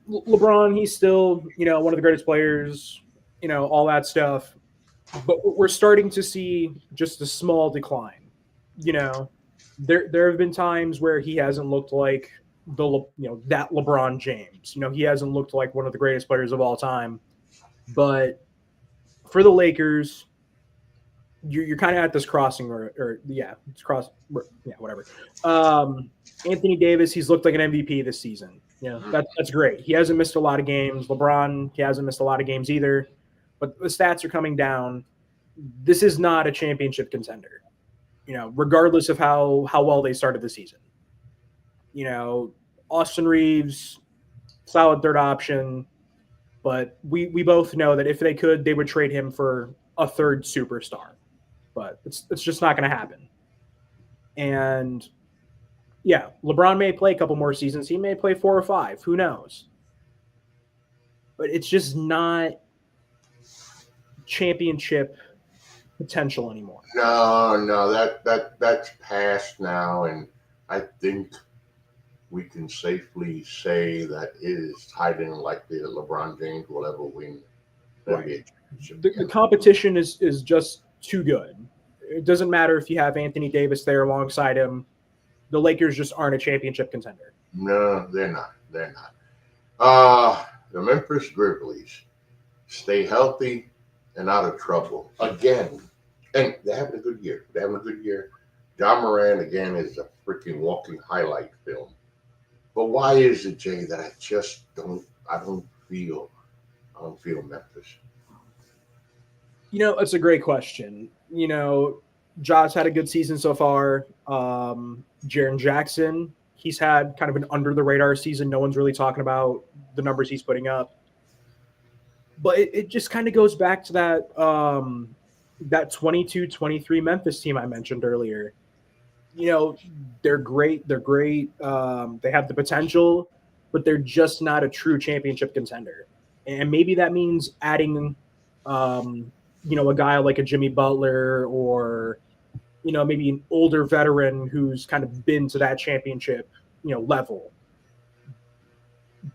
LeBron, he's still, one of the greatest players, all that stuff. But we're starting to see just a small decline. There have been times where he hasn't looked like that LeBron James. He hasn't looked like one of the greatest players of all time. But for the Lakers, you're kind of at this crossing whatever. Anthony Davis, he's looked like an MVP this season. That's great. He hasn't missed a lot of games. LeBron, he hasn't missed a lot of games either. But the stats are coming down. This is not a championship contender, regardless of how well they started the season. Austin Reeves, solid third option, but we both know that if they could, they would trade him for a third superstar. But it's just not going to happen. And yeah, LeBron may play a couple more seasons. He may play 4 or 5. Who knows? But it's just not championship potential anymore. No, that's past now, and I think we can safely say that it is highly unlikely that LeBron James will ever win the NBA championship. The competition is just too good. It doesn't matter if you have Anthony Davis there alongside him. The Lakers just aren't a championship contender. No, they're not. The Memphis Grizzlies stay healthy and out of trouble again. And they're having a good year. Ja Morant, again, is a freaking walking highlight film. But why is it, Jay, that I don't feel Memphis? That's a great question. Ja's had a good season so far. Jaren Jackson, he's had kind of an under-the-radar season. No one's really talking about the numbers he's putting up. But it just kind of goes back to that 22-23 Memphis team I mentioned earlier. They're great. They have the potential, but they're just not a true championship contender. And maybe that means adding, a guy like a Jimmy Butler or, maybe an older veteran who's kind of been to that championship, level.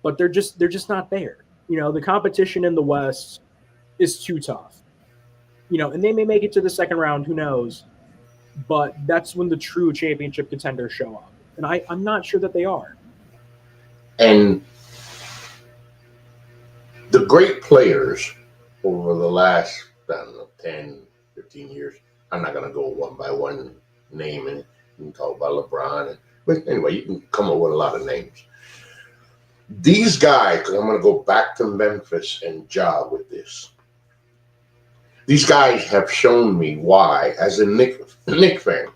But they're just not there. The competition in the West is too tough. And they may make it to the second round, who knows? But that's when the true championship contenders show up. And I'm not sure that they are. And the great players over the last, 10, 15 years, I'm not going to go one by one name, and you can talk about LeBron. But anyway, you can come up with a lot of names. These guys, because I'm going to go back to Memphis and Ja with this. These guys have shown me why, as a Knick fan.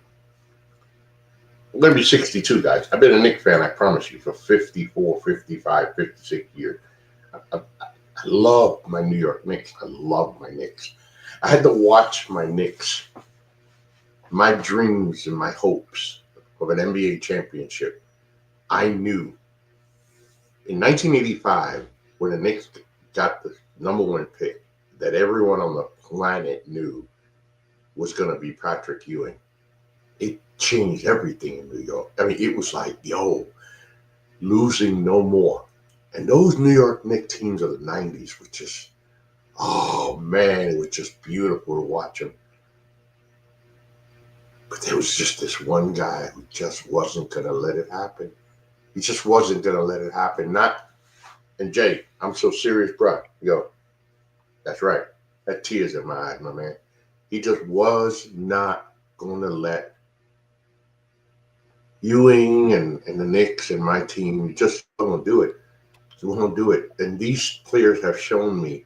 I'm going to be 62, guys. I've been a Knick fan, I promise you, for 54, 55, 56 years. I love my New York Knicks. I love my Knicks. I had to watch my Knicks, my dreams and my hopes of an NBA championship. I knew in 1985, when the Knicks got the number 1 pick, that everyone on the planet knew was going to be Patrick Ewing, it changed everything in New York. I mean, it was like, yo, losing no more. And those New York Knicks teams of the 90s were just, oh man, it was just beautiful to watch them. But there was just this one guy who just wasn't going to let it happen. He just wasn't going to let it happen. And Jay, I'm so serious, bro. Yo, that's right. That tears in my eyes, my man. He just was not going to let Ewing and the Knicks and my team just don't do it. We won't do it. And these players have shown me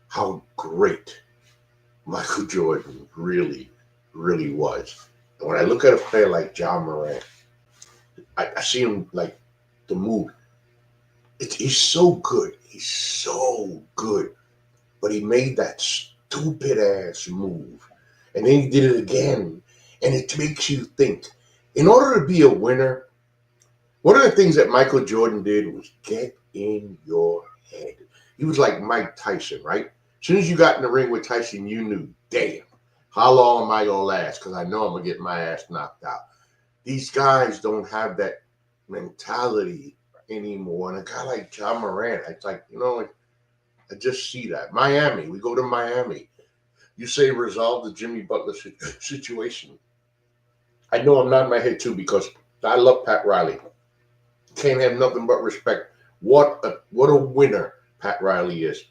how great Michael Jordan really, really was. And when I look at a player like Ja Morant, I see him like the move. He's so good. He's so good. But he made that stupid ass move. And then he did it again. And it makes you think. In order to be a winner, one of the things that Michael Jordan did was get in your head. He was like Mike Tyson, right? As soon as you got in the ring with Tyson, you knew, damn, how long am I going to last? Because I know I'm going to get my ass knocked out. These guys don't have that mentality anymore. And a guy like Ja Morant, it's like, I just see that. Miami, we go to Miami. You say resolve the Jimmy Butler situation. I know I'm nodding my head too because I love Pat Riley. Can't have nothing but respect. What a winner Pat Riley is.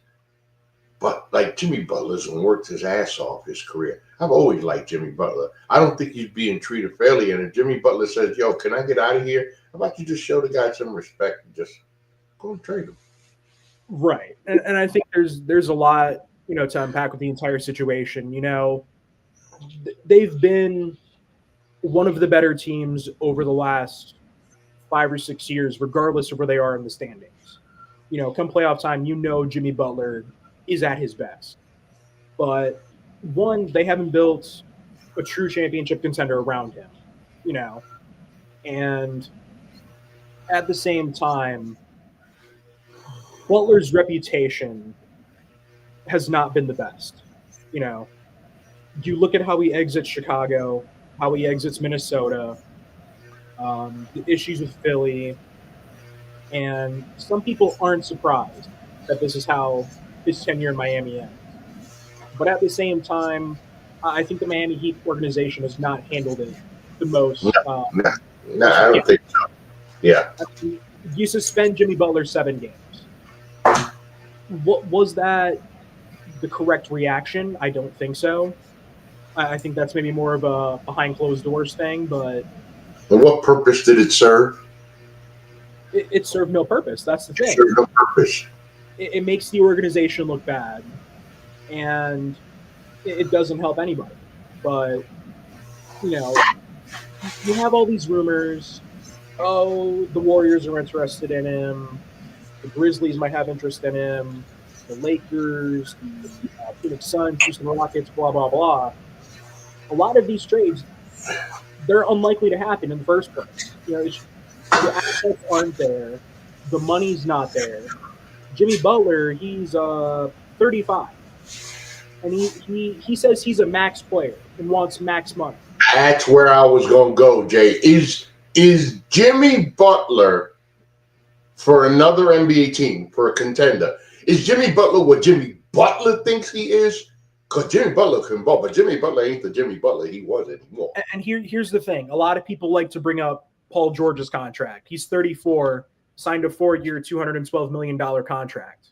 But like Jimmy Butler's worked his ass off his career. I've always liked Jimmy Butler. I don't think he's being treated fairly. And if Jimmy Butler says, yo, can I get out of here? How about you just show the guy some respect and just go and trade him? Right. And I think there's a lot, to unpack with the entire situation. They've been one of the better teams over the last 5 or 6 years, regardless of where they are in the standings. Come playoff time, Jimmy Butler is at his best. But one, they haven't built a true championship contender around him, and at the same time, Butler's reputation has not been the best. You look at how he exits Chicago, how he exits Minnesota, the issues with Philly, and some people aren't surprised that this is how his tenure in Miami ends. But at the same time, I think the Miami Heat organization has not handled it the most. No, I don't think so. Yeah. You suspend Jimmy Butler 7 games. What was that the correct reaction? I don't think so. I think that's maybe more of a behind closed doors thing, but. And what purpose did it serve? It served no purpose. That's the thing. It served no purpose. It makes the organization look bad, and it doesn't help anybody. But, you have all these rumors. Oh, the Warriors are interested in him. The Grizzlies might have interest in him. The Lakers, the Phoenix Suns, Houston Rockets, blah, blah, blah. A lot of these trades, they're unlikely to happen in the first place. The assets aren't there. The money's not there. Jimmy Butler, he's 35. And he says he's a max player and wants max money. That's where I was going to go, Jay. Is Jimmy Butler, for another NBA team, for a contender, is Jimmy Butler what Jimmy Butler thinks he is? Because Jimmy Butler can ball, but Jimmy Butler ain't the Jimmy Butler he was anymore. And here's the thing. A lot of people like to bring up Paul George's contract. He's 34, signed a 4-year, $212 million contract.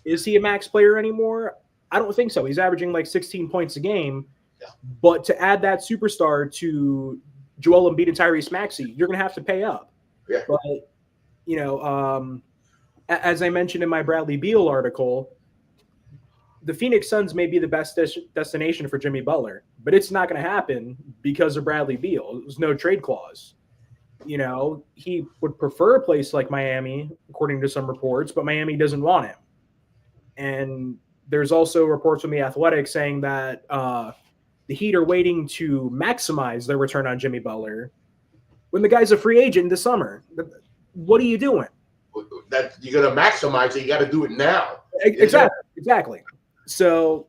Is he a max player anymore? I don't think so. He's averaging like 16 points a game. Yeah. But to add that superstar to Joel Embiid and Tyrese Maxey, you're going to have to pay up. Yeah. But, as I mentioned in my Bradley Beal article, the Phoenix Suns may be the best destination for Jimmy Butler, but it's not going to happen because of Bradley Beal. There's no trade clause. He would prefer a place like Miami, according to some reports, but Miami doesn't want him. And there's also reports from The Athletic saying that the Heat are waiting to maximize their return on Jimmy Butler when the guy's a free agent this summer. What are you doing? that you're going to maximize it. You got to do it now. Exactly. So,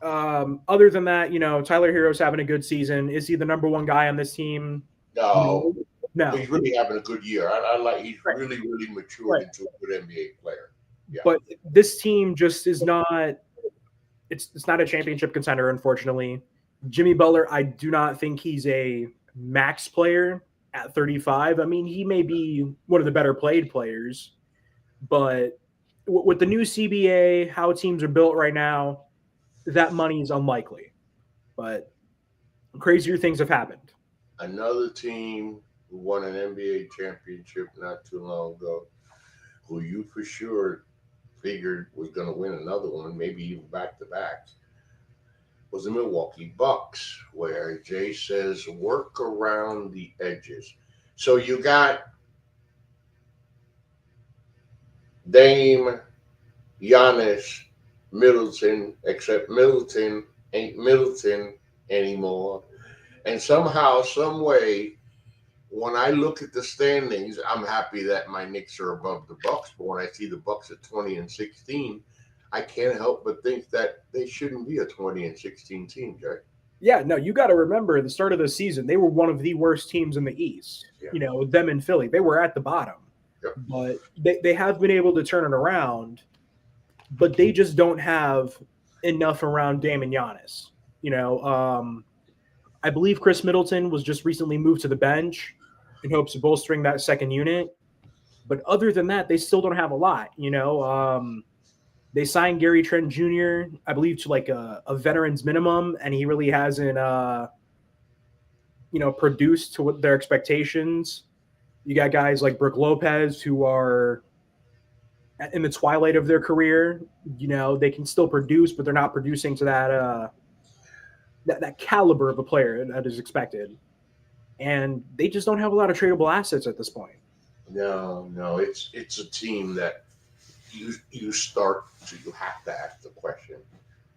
other than that, Tyler Hero's having a good season. Is he the number one guy on this team? No. No. He's really having a good year. I like. He's Right. really, really matured into a good NBA player. Yeah. But this team just is not. It's not a championship contender, unfortunately. Jimmy Butler, I do not think he's a max player at 35. I mean, he may be one of the better played players, but with the new CBA, how teams are built right now, that money is unlikely. But crazier things have happened. Another team who won an NBA championship not too long ago, who you for sure figured was going to win another one, maybe even back-to-back, was the Milwaukee Bucks, where Jay says work around the edges. So you got Dame, Giannis, Middleton, except Middleton ain't Middleton anymore. And somehow, some way, when I look at the standings, I'm happy that my Knicks are above the Bucks. But when I see the Bucks at 20-16, I can't help but think that they shouldn't be a 20-16 team, Jay. Yeah, no, you got to remember at the start of the season, they were one of the worst teams in the East. Yeah. Them in Philly, they were at the bottom. Yep. But they have been able to turn it around, but they just don't have enough around Dame and Giannis. I believe Chris Middleton was just recently moved to the bench in hopes of bolstering that second unit. But other than that, they still don't have a lot. They signed Gary Trent Jr., I believe, to like a veteran's minimum, and he really hasn't, produced to what their expectations. You got guys like Brook Lopez who are in the twilight of their career. They can still produce, but they're not producing to that caliber of a player that is expected. And they just don't have a lot of tradable assets at this point. No, it's a team that you have to ask the question,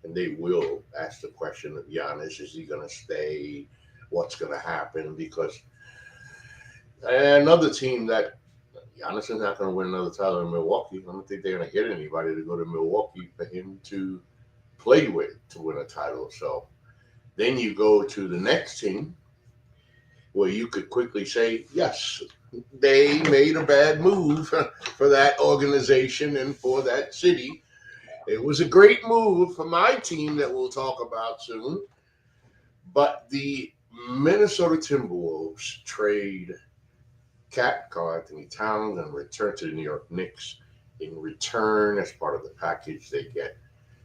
and they will ask the question of Giannis: is he going to stay? What's going to happen? Because another team that Giannis is not going to win another title in Milwaukee. I don't think they're going to get anybody to go to Milwaukee for him to play with to win a title. So then you go to the next team where you could quickly say, yes, they made a bad move for that organization and for that city. It was a great move for my team that we'll talk about soon. But the Minnesota Timberwolves trade Karl-Anthony Towns and return to the New York Knicks. In return, as part of the package, they get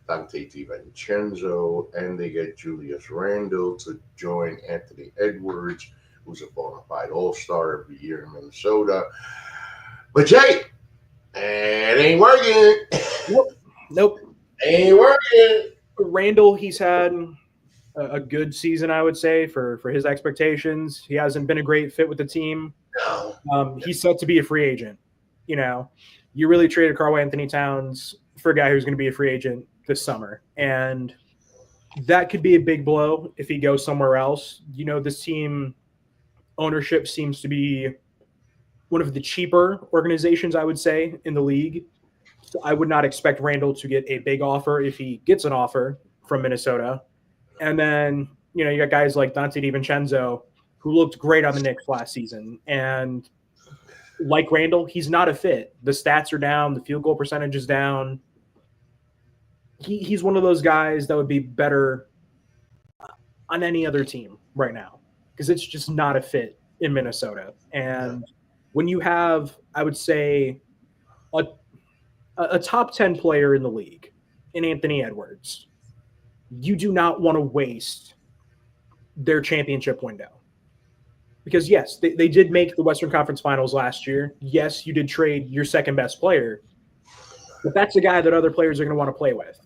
Dante DiVincenzo and they get Julius Randle to join Anthony Edwards, who's a bona fide all-star every year in Minnesota. But Jay, it ain't working. Nope. Ain't working. Randle, he's had a good season, I would say, for his expectations. He hasn't been a great fit with the team. No. He's set to be a free agent. You really traded Karl-Anthony Towns for a guy who's going to be a free agent this summer. And that could be a big blow if he goes somewhere else. This team ownership seems to be one of the cheaper organizations, I would say, in the league. So I would not expect Randle to get a big offer if he gets an offer from Minnesota. And then, you got guys like Dante DiVincenzo, who looked great on the Knicks last season. And like Randle, he's not a fit. The stats are down. The field goal percentage is down. He's one of those guys that would be better on any other team right now because it's just not a fit in Minnesota. And when you have, I would say, a top 10 player in the league in Anthony Edwards, you do not want to waste their championship window. Because, yes, they did make the Western Conference Finals last year. Yes, you did trade your second best player. But that's a guy that other players are going to want to play with.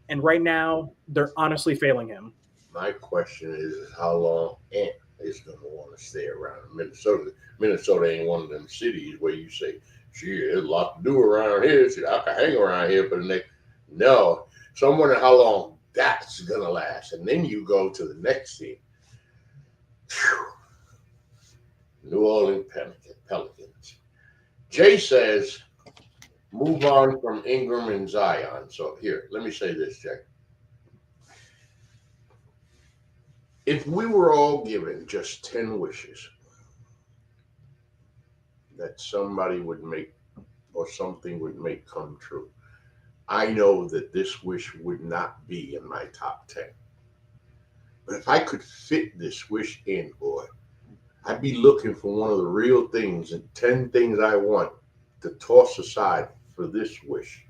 And right now, they're honestly failing him. My question is how long Ant is going to want to stay around Minnesota. Minnesota ain't one of them cities where you say, gee, there's a lot to do around here. So I can hang around here for the next. No. So I'm wondering how long that's going to last. And then you go to the next team. Whew. New Orleans Pelicans. Jay says, move on from Ingram and Zion. So here, let me say this, Jay. If we were all given just 10 wishes that somebody would make or something would make come true, I know that this wish would not be in my top 10. But if I could fit this wish in, boy, I'd be looking for one of the real things and 10 things I want to toss aside for this wish.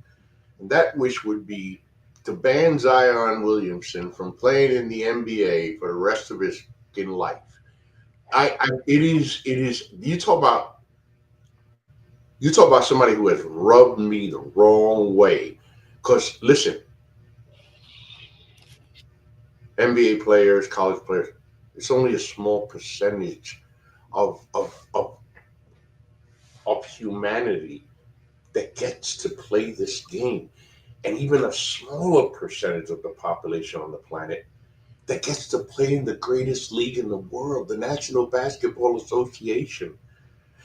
And that wish would be to ban Zion Williamson from playing in the NBA for the rest of his life. It is. You talk about somebody who has rubbed me the wrong way. Because listen, NBA players, college players, it's only a small percentage of humanity that gets to play this game. And even a smaller percentage of the population on the planet that gets to play in the greatest league in the world, the National Basketball Association.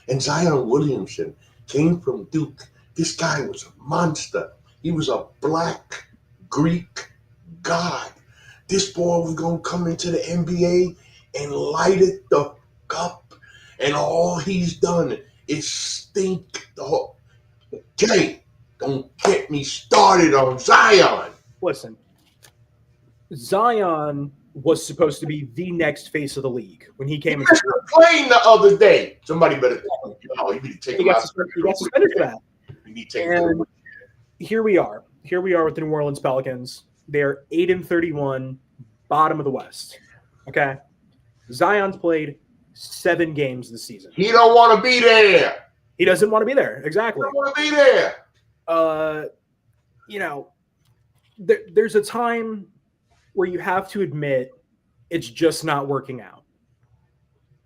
And Zion Williamson came from Duke. This guy was a monster. He was a black Greek god. This boy was going to come into the NBA and light it the up. And all he's done is stink the whole. Jay, don't get me started on Zion. Listen, Zion was supposed to be the next face of the league when he came. He missed the plane the other day. Somebody better. You need to take him out. He got suspended for that. You need to take him out. Here we are. Here we are with the New Orleans Pelicans. They're 8-31, bottom of the West. Okay, Zion's played 7 games this season. He don't want to be there. He doesn't want to be there. Exactly. He don't want to be there. There's a time where you have to admit it's just not working out.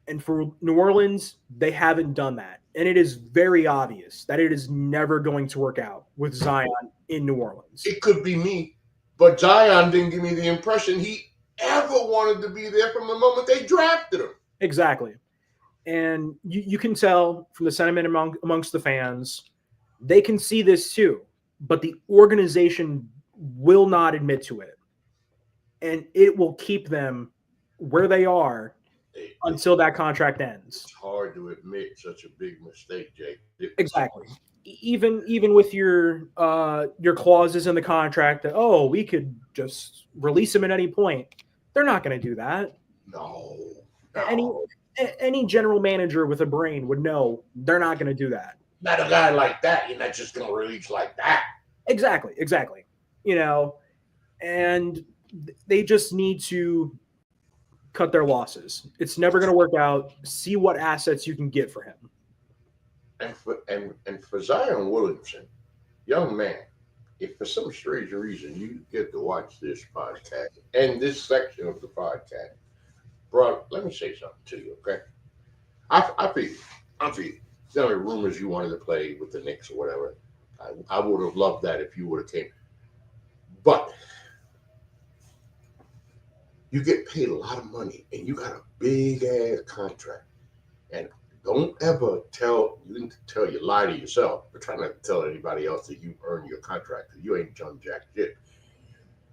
And for New Orleans, they haven't done that. And it is very obvious that it is never going to work out with Zion in New Orleans. It could be me, but Zion didn't give me the impression he ever wanted to be there from the moment they drafted him. Exactly. And you can tell from the sentiment amongst the fans, they can see this too, but the organization will not admit to it. And it will keep them where they are until that contract ends. It's hard to admit such a big mistake, Jake. Exactly. Even with your clauses in the contract that, we could just release him at any point. They're not going to do that. No. Any general manager with a brain would know they're not going to do that. Not a guy like that. You're not just going to release like that. Exactly. And they just need to cut their losses. It's never going to work out. See what assets you can get for him. And for Zion Williamson, young man, if for some strange reason you get to watch this podcast and this section of the podcast, bro, let me say something to you, okay? I feel you. There are rumors you wanted to play with the Knicks or whatever. I would have loved that if you would have came. But you get paid a lot of money and you got a big ass contract. And don't ever lie to yourself, but try not to tell anybody else that you earned your contract because you ain't done jack shit.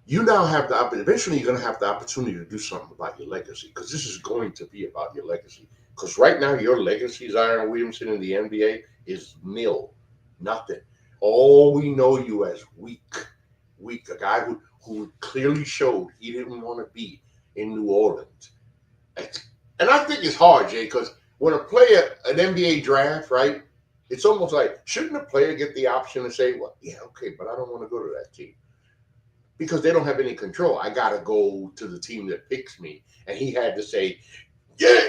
You now have the opportunity. Eventually, you're going to have the opportunity to do something about your legacy because this is going to be about your legacy. Because right now, your legacy, Zion Williamson in the NBA, is nil, nothing. All we know you as weak, a guy who clearly showed he didn't want to be in New Orleans. And I think it's hard, Jay, because when a player, an NBA draft, right, it's almost like, shouldn't a player get the option to say, well, yeah, okay, but I don't want to go to that team? Because they don't have any control. I got to go to the team that picks me. And he had to say, yeah,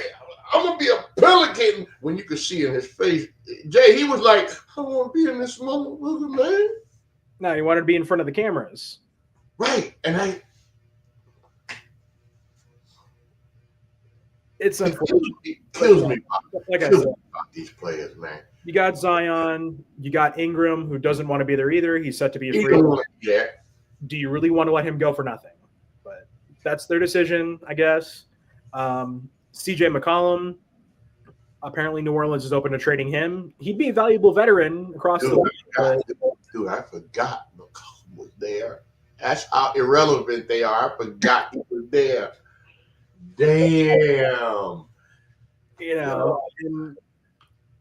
I'm going to be a Pelican. When you could see in his face, Jay, he was like, I want to be in this motherfucker, man. No, he wanted to be in front of the cameras. Right. And it's unfortunate. It kills me about these players, man. You got Zion. You got Ingram, who doesn't want to be there either. He's set to be a free agent. Yeah. Do you really want to let him go for nothing? But that's their decision, I guess. CJ McCollum, apparently New Orleans is open to trading him. He'd be a valuable veteran across the league. Dude, I forgot McCollum was there. That's how irrelevant they are. I forgot he was there. Damn. And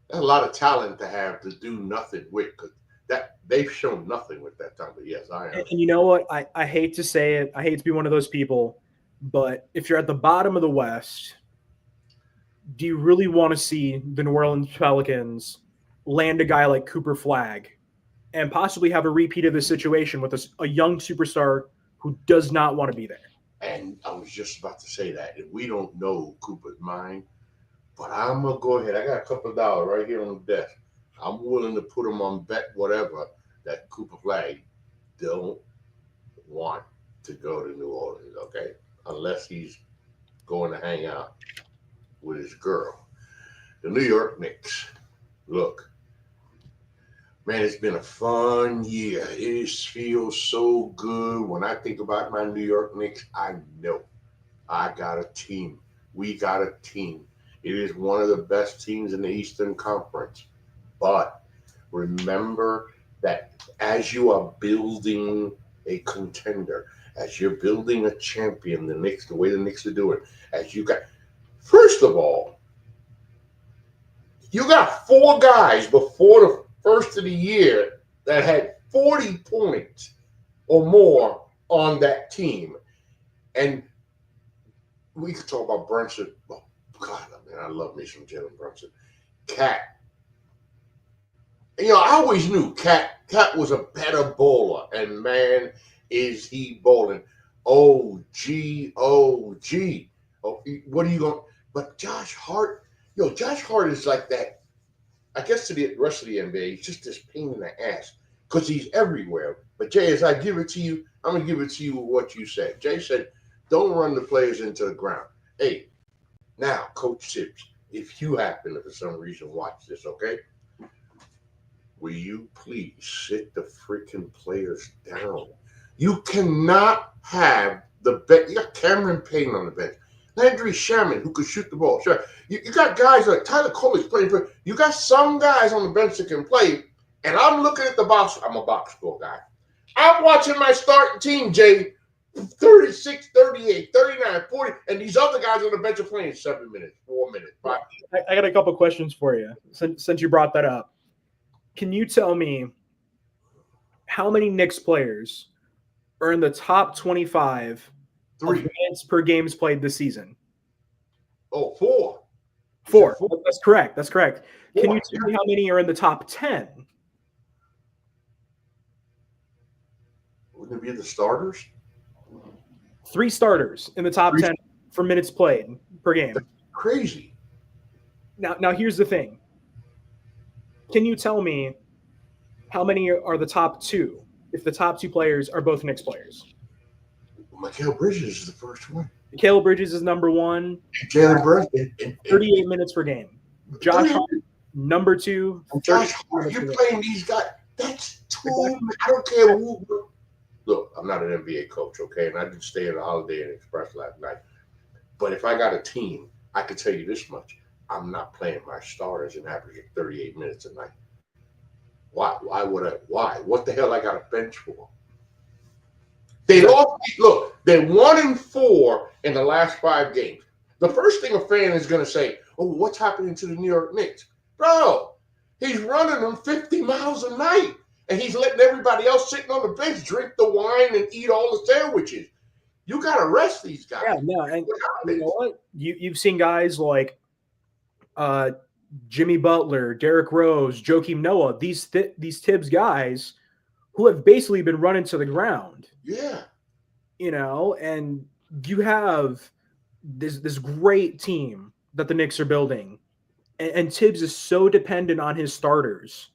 That's a lot of talent to have to do nothing with, because that they've shown nothing with that time. But yes, I am. And you know what? I hate to say it. I hate to be one of those people, but if you're at the bottom of the West, do you really want to see the New Orleans Pelicans land a guy like Cooper Flagg and possibly have a repeat of this situation with a young superstar who does not want to be there? And I was just about to say that. And we don't know Cooper's mind, but I'm going to go ahead. I got a couple of dollars right here on the desk. I'm willing to put them on bet whatever that Cooper Flagg don't want to go to New Orleans, okay? Unless he's going to hang out with his girl. The New York Knicks. Look, man, it's been a fun year. It feels so good. When I think about my New York Knicks, I know I got a team. We got a team. It is one of the best teams in the Eastern Conference. But remember that as you are building a contender, as you're building a champion, the way the Knicks are doing, as you got, first of all, you got 4 guys before the first of the year that had 40 points or more on that team. And we could talk about Brunson. Oh, God, man, I love me some Jalen Brunson. Cat. You know, I always knew Cat was a better bowler. And, man, is he bowling. OG. Oh, what are you going to – but Josh Hart is like that. I guess to the rest of the NBA, he's just this pain in the ass because he's everywhere. But, Jay, as I give it to you, I'm going to give it to you what you said. Jay said, don't run the players into the ground. Hey, now, Coach Tibbs, if you happen to, for some reason, watch this, okay? Will you please sit the freaking players down? You cannot have the bench. You got Cameron Payne on the bench. Landry Shaman, who could shoot the ball. Sure. You got guys like Tyler Coley's playing for. You got some guys on the bench that can play. And I'm looking at the box. I'm a box score guy. I'm watching my starting team, Jay, 36, 38, 39, 40. And these other guys on the bench are playing 7 minutes, 4 minutes, 5 minutes. I got a couple of questions for you since you brought that up. Can you tell me how many Knicks players are in the top 25 of minutes per games played this season? Oh, 4. 4. That's correct. 4. Can you tell me how many are in the top 10? Wouldn't it be the starters? 3 starters in the top 10 for minutes played per game. That's crazy. Now here's the thing. Can you tell me how many are the top 2 if the top 2 players are both Knicks players? Mikal Bridges is the first one. Mikal Bridges is number 1. Jalen Brunson. 38 minutes per game. Josh Hart, number 2. Josh Hart, you're playing these guys. That's too. I don't care who. Look, I'm not an NBA coach, okay? And I didn't stay in the Holiday Inn Express last night. But if I got a team, I can tell you this much. I'm not playing my starters and averaging 38 minutes a night. Why would I? Why? What the hell I got a bench for? They lost. Look, they're 1-4 in the last 5 games. The first thing a fan is going to say, oh, what's happening to the New York Knicks? Bro, he's running them 50 miles a night, and he's letting everybody else sitting on the bench drink the wine and eat all the sandwiches. You got to rest these guys. Yeah, no, and you know what? You've seen guys like Jimmy Butler, Derrick Rose, Joakim Noah, these Tibbs guys who have basically been running to the ground. Yeah. You know, and you have this great team that the Knicks are building. And Tibbs is so dependent on his starters.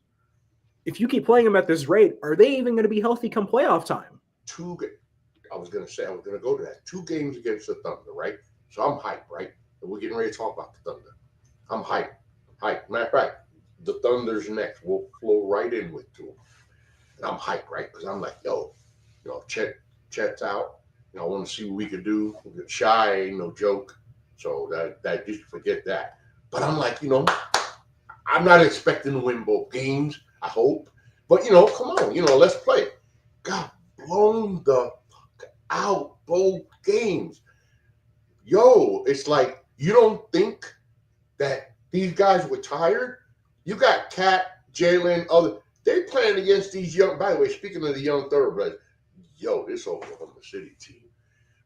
If you keep playing them at this rate, are they even going to be healthy come playoff time? I was going to go to that. 2 games against the Thunder, right? So I'm hyped, right? And we're getting ready to talk about the Thunder. I'm hyped. Matter of fact, the Thunder's next. We'll flow right in with 2 of them. And I'm hyped, right? Because I'm like, Chet's out. I want to see what we could do. Shy ain't no joke. So that you forget that. But I'm like, I'm not expecting to win both games. I hope. But, come on, let's play. Got blown the fuck out both games. Yo, it's like, you don't think that these guys were tired? You got Cat, Jalen, they playing against these young, by the way, speaking of the young thoroughbreds, this Oklahoma City team.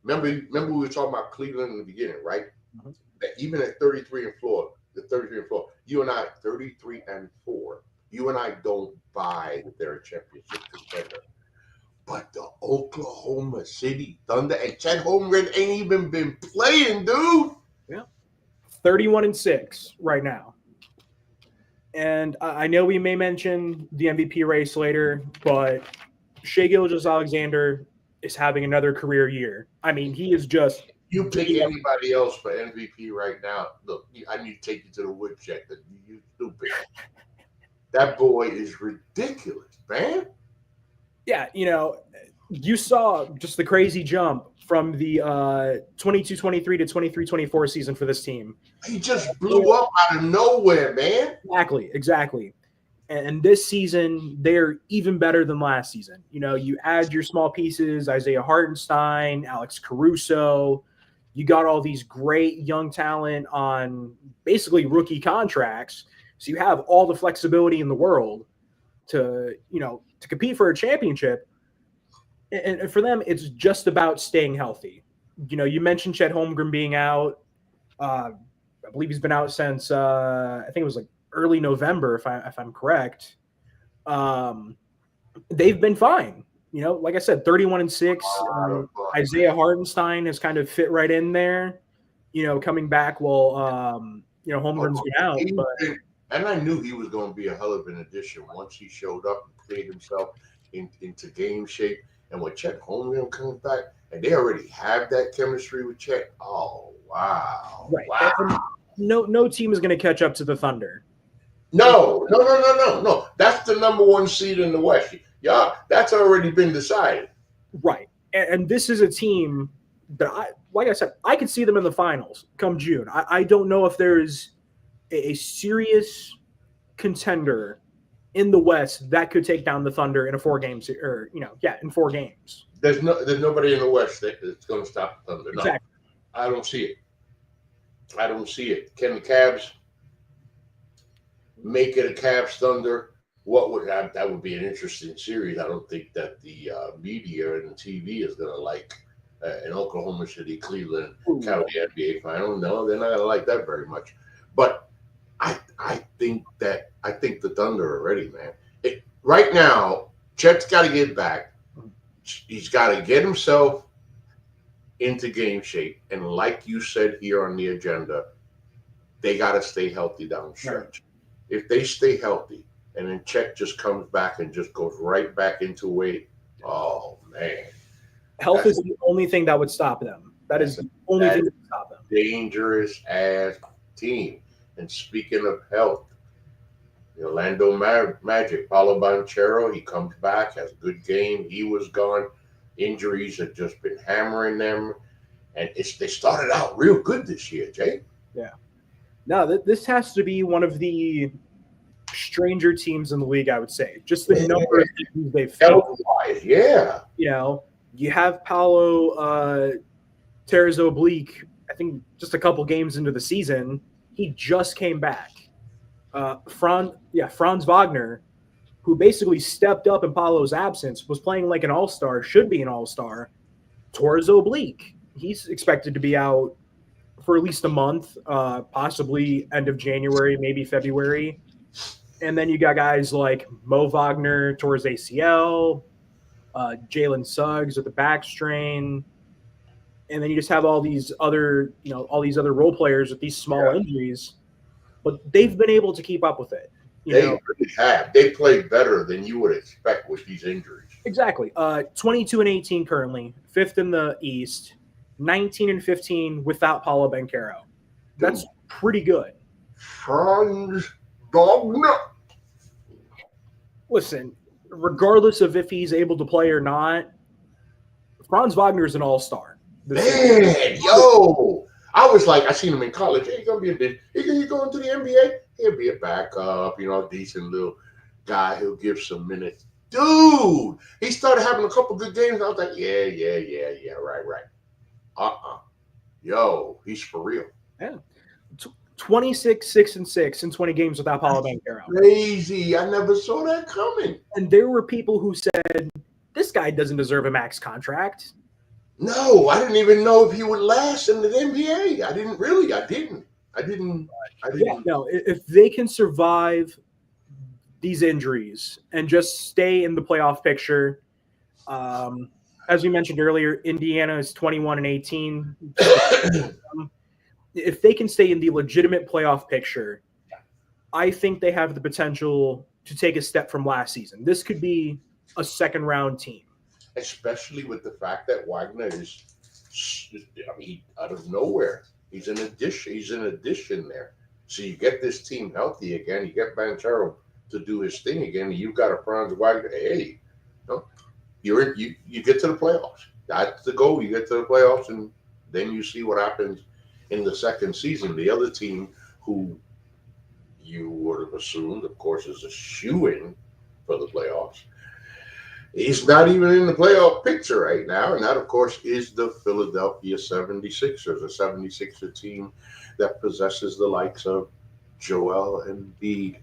Remember we were talking about Cleveland in the beginning, right? Mm-hmm. That even at 33 and 4, you and I, 33 and 4, you and I don't buy that they're a championship contender. But the Oklahoma City Thunder and Chet Holmgren ain't even been playing, dude. Yeah. 31-6 right now. And I know we may mention the MVP race later, but Shai Gilgeous-Alexander is having another career year. I mean, he is just... You pick anybody else for MVP right now. Look, I need to take you to the woodcheck. You stupid. That boy is ridiculous, man. Yeah, you saw just the crazy jump from the 22-23 to 23-24 season for this team. He just blew up out of nowhere, man. Exactly. And this season, they're even better than last season. You add your small pieces, Isaiah Hartenstein, Alex Caruso. You got all these great young talent on basically rookie contracts. So you have all the flexibility in the world to compete for a championship. And for them, it's just about staying healthy. You mentioned Chet Holmgren being out. I believe he's been out since I think it was like early November, if I'm correct. They've been fine. Like I said, 31-6. Isaiah Hartenstein has kind of fit right in there. Coming back while Holmgren's been out. And I knew he was going to be a hell of an addition once he showed up and played himself into game shape. And when Chet Holmgren comes back, and they already have that chemistry with Chet. Oh, wow. Right. Wow. No team is going to catch up to the Thunder. No. That's the number one seed in the West. Yeah, that's already been decided. Right. And this is a team that, like I said, I could see them in the finals come June. I don't know if there's a serious contender in the West that could take down the Thunder in a 4 games, in 4 games. There's nobody in the West that's going to stop the Thunder. No, exactly. I don't see it. Can the Cavs make it a Cavs Thunder? That would be an interesting series. I don't think that the media and the TV is going to like an Oklahoma City, Cleveland, County NBA final. No, they're not going to like that very much. But I think the Thunder are ready, man. Right now, Chet's got to get back. He's got to get himself into game shape. And like you said here on the agenda, they got to stay healthy down the stretch. Right. If they stay healthy, and then Chet just comes back and just goes right back into weight. Oh, man. Health is the only thing that would stop them. That is the only thing that would stop them. Dangerous ass team. And speaking of health, the Orlando Magic, Paulo Banchero, he comes back, has a good game. He was gone. Injuries have just been hammering them. And they started out real good this year, Jay. Yeah. No, this has to be one of the stranger teams in the league, I would say. Just the number of teams they've faced. Yeah. You have Paolo Terzo-Oblique, I think just a couple games into the season, he just came back. Franz Wagner, who basically stepped up in Paolo's absence, was playing like an all-star, should be an all-star. Terzo-Oblique, he's expected to be out for at least a month, possibly end of January, maybe February. And then you got guys like Mo Wagner towards ACL, Jalen Suggs with the back strain. And then you just have all these other role players with these small injuries. But they've been able to keep up with it. They really have. They played better than you would expect with these injuries. Exactly. 22-18 currently, 5th in the East, 19-15 without Paulo Banchero. That's pretty good. Franz Wagner. Listen, regardless of if he's able to play or not, Franz Wagner is an all-star. Man, yo, I was like, I seen him in college. Hey, he's gonna be he going to the NBA. He'll be a backup, decent little guy. He'll give some minutes. Dude, he started having a couple good games. I was like, yeah, right. Yo, he's for real. Yeah. 26, 6-6 in 20 games without Paulo Banchero. Crazy. I never saw that coming. And there were people who said, this guy doesn't deserve a max contract. No, I didn't even know if he would last in the NBA. I didn't. Yeah, no, if they can survive these injuries and just stay in the playoff picture, as we mentioned earlier, Indiana is 21-18. If they can stay in the legitimate playoff picture, I think they have the potential to take a step from last season. This could be a second round team. Especially with the fact that Wagner is, out of nowhere. He's an addition there. So you get this team healthy again. You get Banchero to do his thing again. And you've got a Franz Wagner. Hey, you get to the playoffs. That's the goal. You get to the playoffs, and then you see what happens in the second season. The other team, who you would have assumed, of course, is a shoo-in for the playoffs, he's not even in the playoff picture right now, and that, of course, is the Philadelphia 76ers, a 76er team that possesses the likes of Joel Embiid,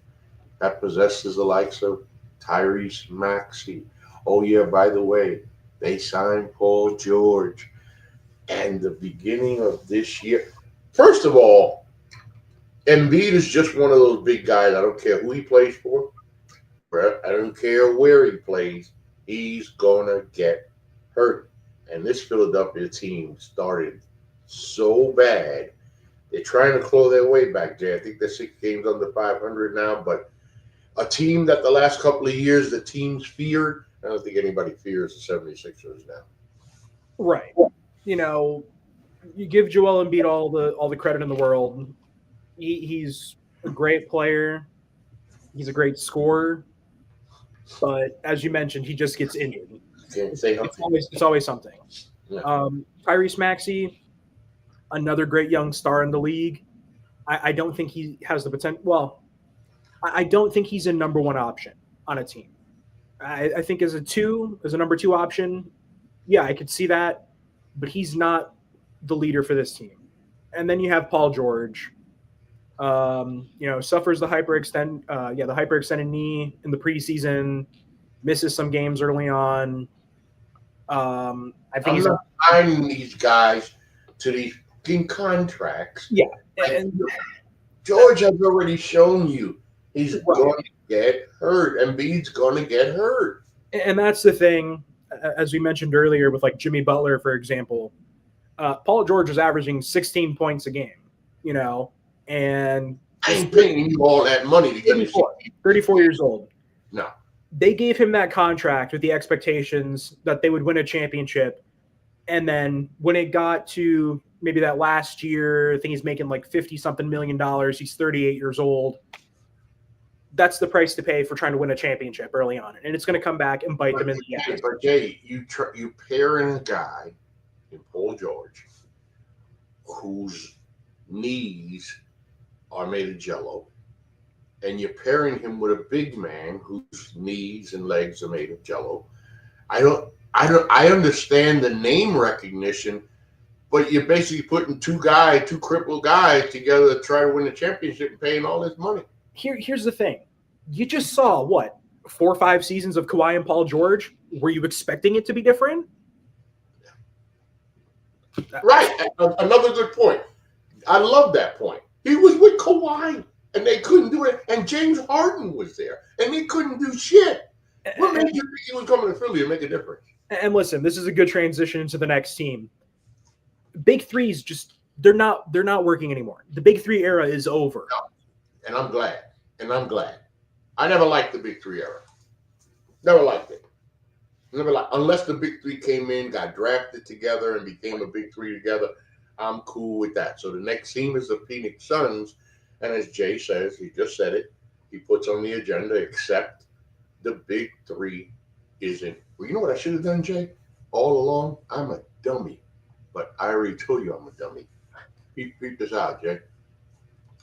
that possesses the likes of Tyrese Maxey. Oh, yeah, by the way, they signed Paul George. And the beginning of this year, first of all, Embiid is just one of those big guys. I don't care who he plays for. I don't care where he plays. He's going to get hurt. And this Philadelphia team started so bad. They're trying to claw their way back, Jay. I think they're 6 games under 500 now. But a team that the last couple of years the teams feared, I don't think anybody fears the 76ers now. Right. You give Joel Embiid all the credit in the world. He's a great player. He's a great scorer. But as you mentioned, he just gets injured. It's always something. Yeah. Tyrese Maxey, another great young star in the league. I don't think he has the potential. Well, I don't think he's a number one option on a team. I think as a number 2 option, yeah, I could see that. But he's not the leader for this team. And then you have Paul George. Suffers the hyperextended knee in the preseason, misses some games early on. I think he's signing these guys to these contracts. Yeah, and George has already shown you he's going to get hurt. Embiid's going to get hurt, and that's the thing. As we mentioned earlier, with like Jimmy Butler, for example, Paul George is averaging 16 points a game. And I ain't paying you all that money to get me 34 years old. No. They gave him that contract with the expectations that they would win a championship. And then when it got to maybe that last year, I think he's making like $50-something million. He's 38 years old. That's the price to pay for trying to win a championship early on. And it's going to come back and bite them in the ass. But Jay, you pair in a guy in Paul George whose knees are made of jello, and you're pairing him with a big man whose knees and legs are made of jello. I understand the name recognition, but you're basically putting two crippled guys together to try to win a championship and paying all this money. Here's the thing. You just saw 4 or 5 seasons of Kawhi and Paul George. Were you expecting it to be different? Right. Another good point. I love that point. He was with Kawhi, and they couldn't do it. And James Harden was there, and they couldn't do shit. What made you think he was coming to Philly to make a difference? And listen, this is a good transition into the next team. Big threes they're not working anymore. The big three era is over. No. And I'm glad. I never liked the big three era. Never liked it. Unless the big three came in, got drafted together, and became a big three together. I'm cool with that. So the next team is the Phoenix Suns. And as Jay says, he just said it, he puts on the agenda, except the big three isn't. Well, you know what I should have done, Jay? All along, I'm a dummy. But I already told you I'm a dummy. peep this out, Jay.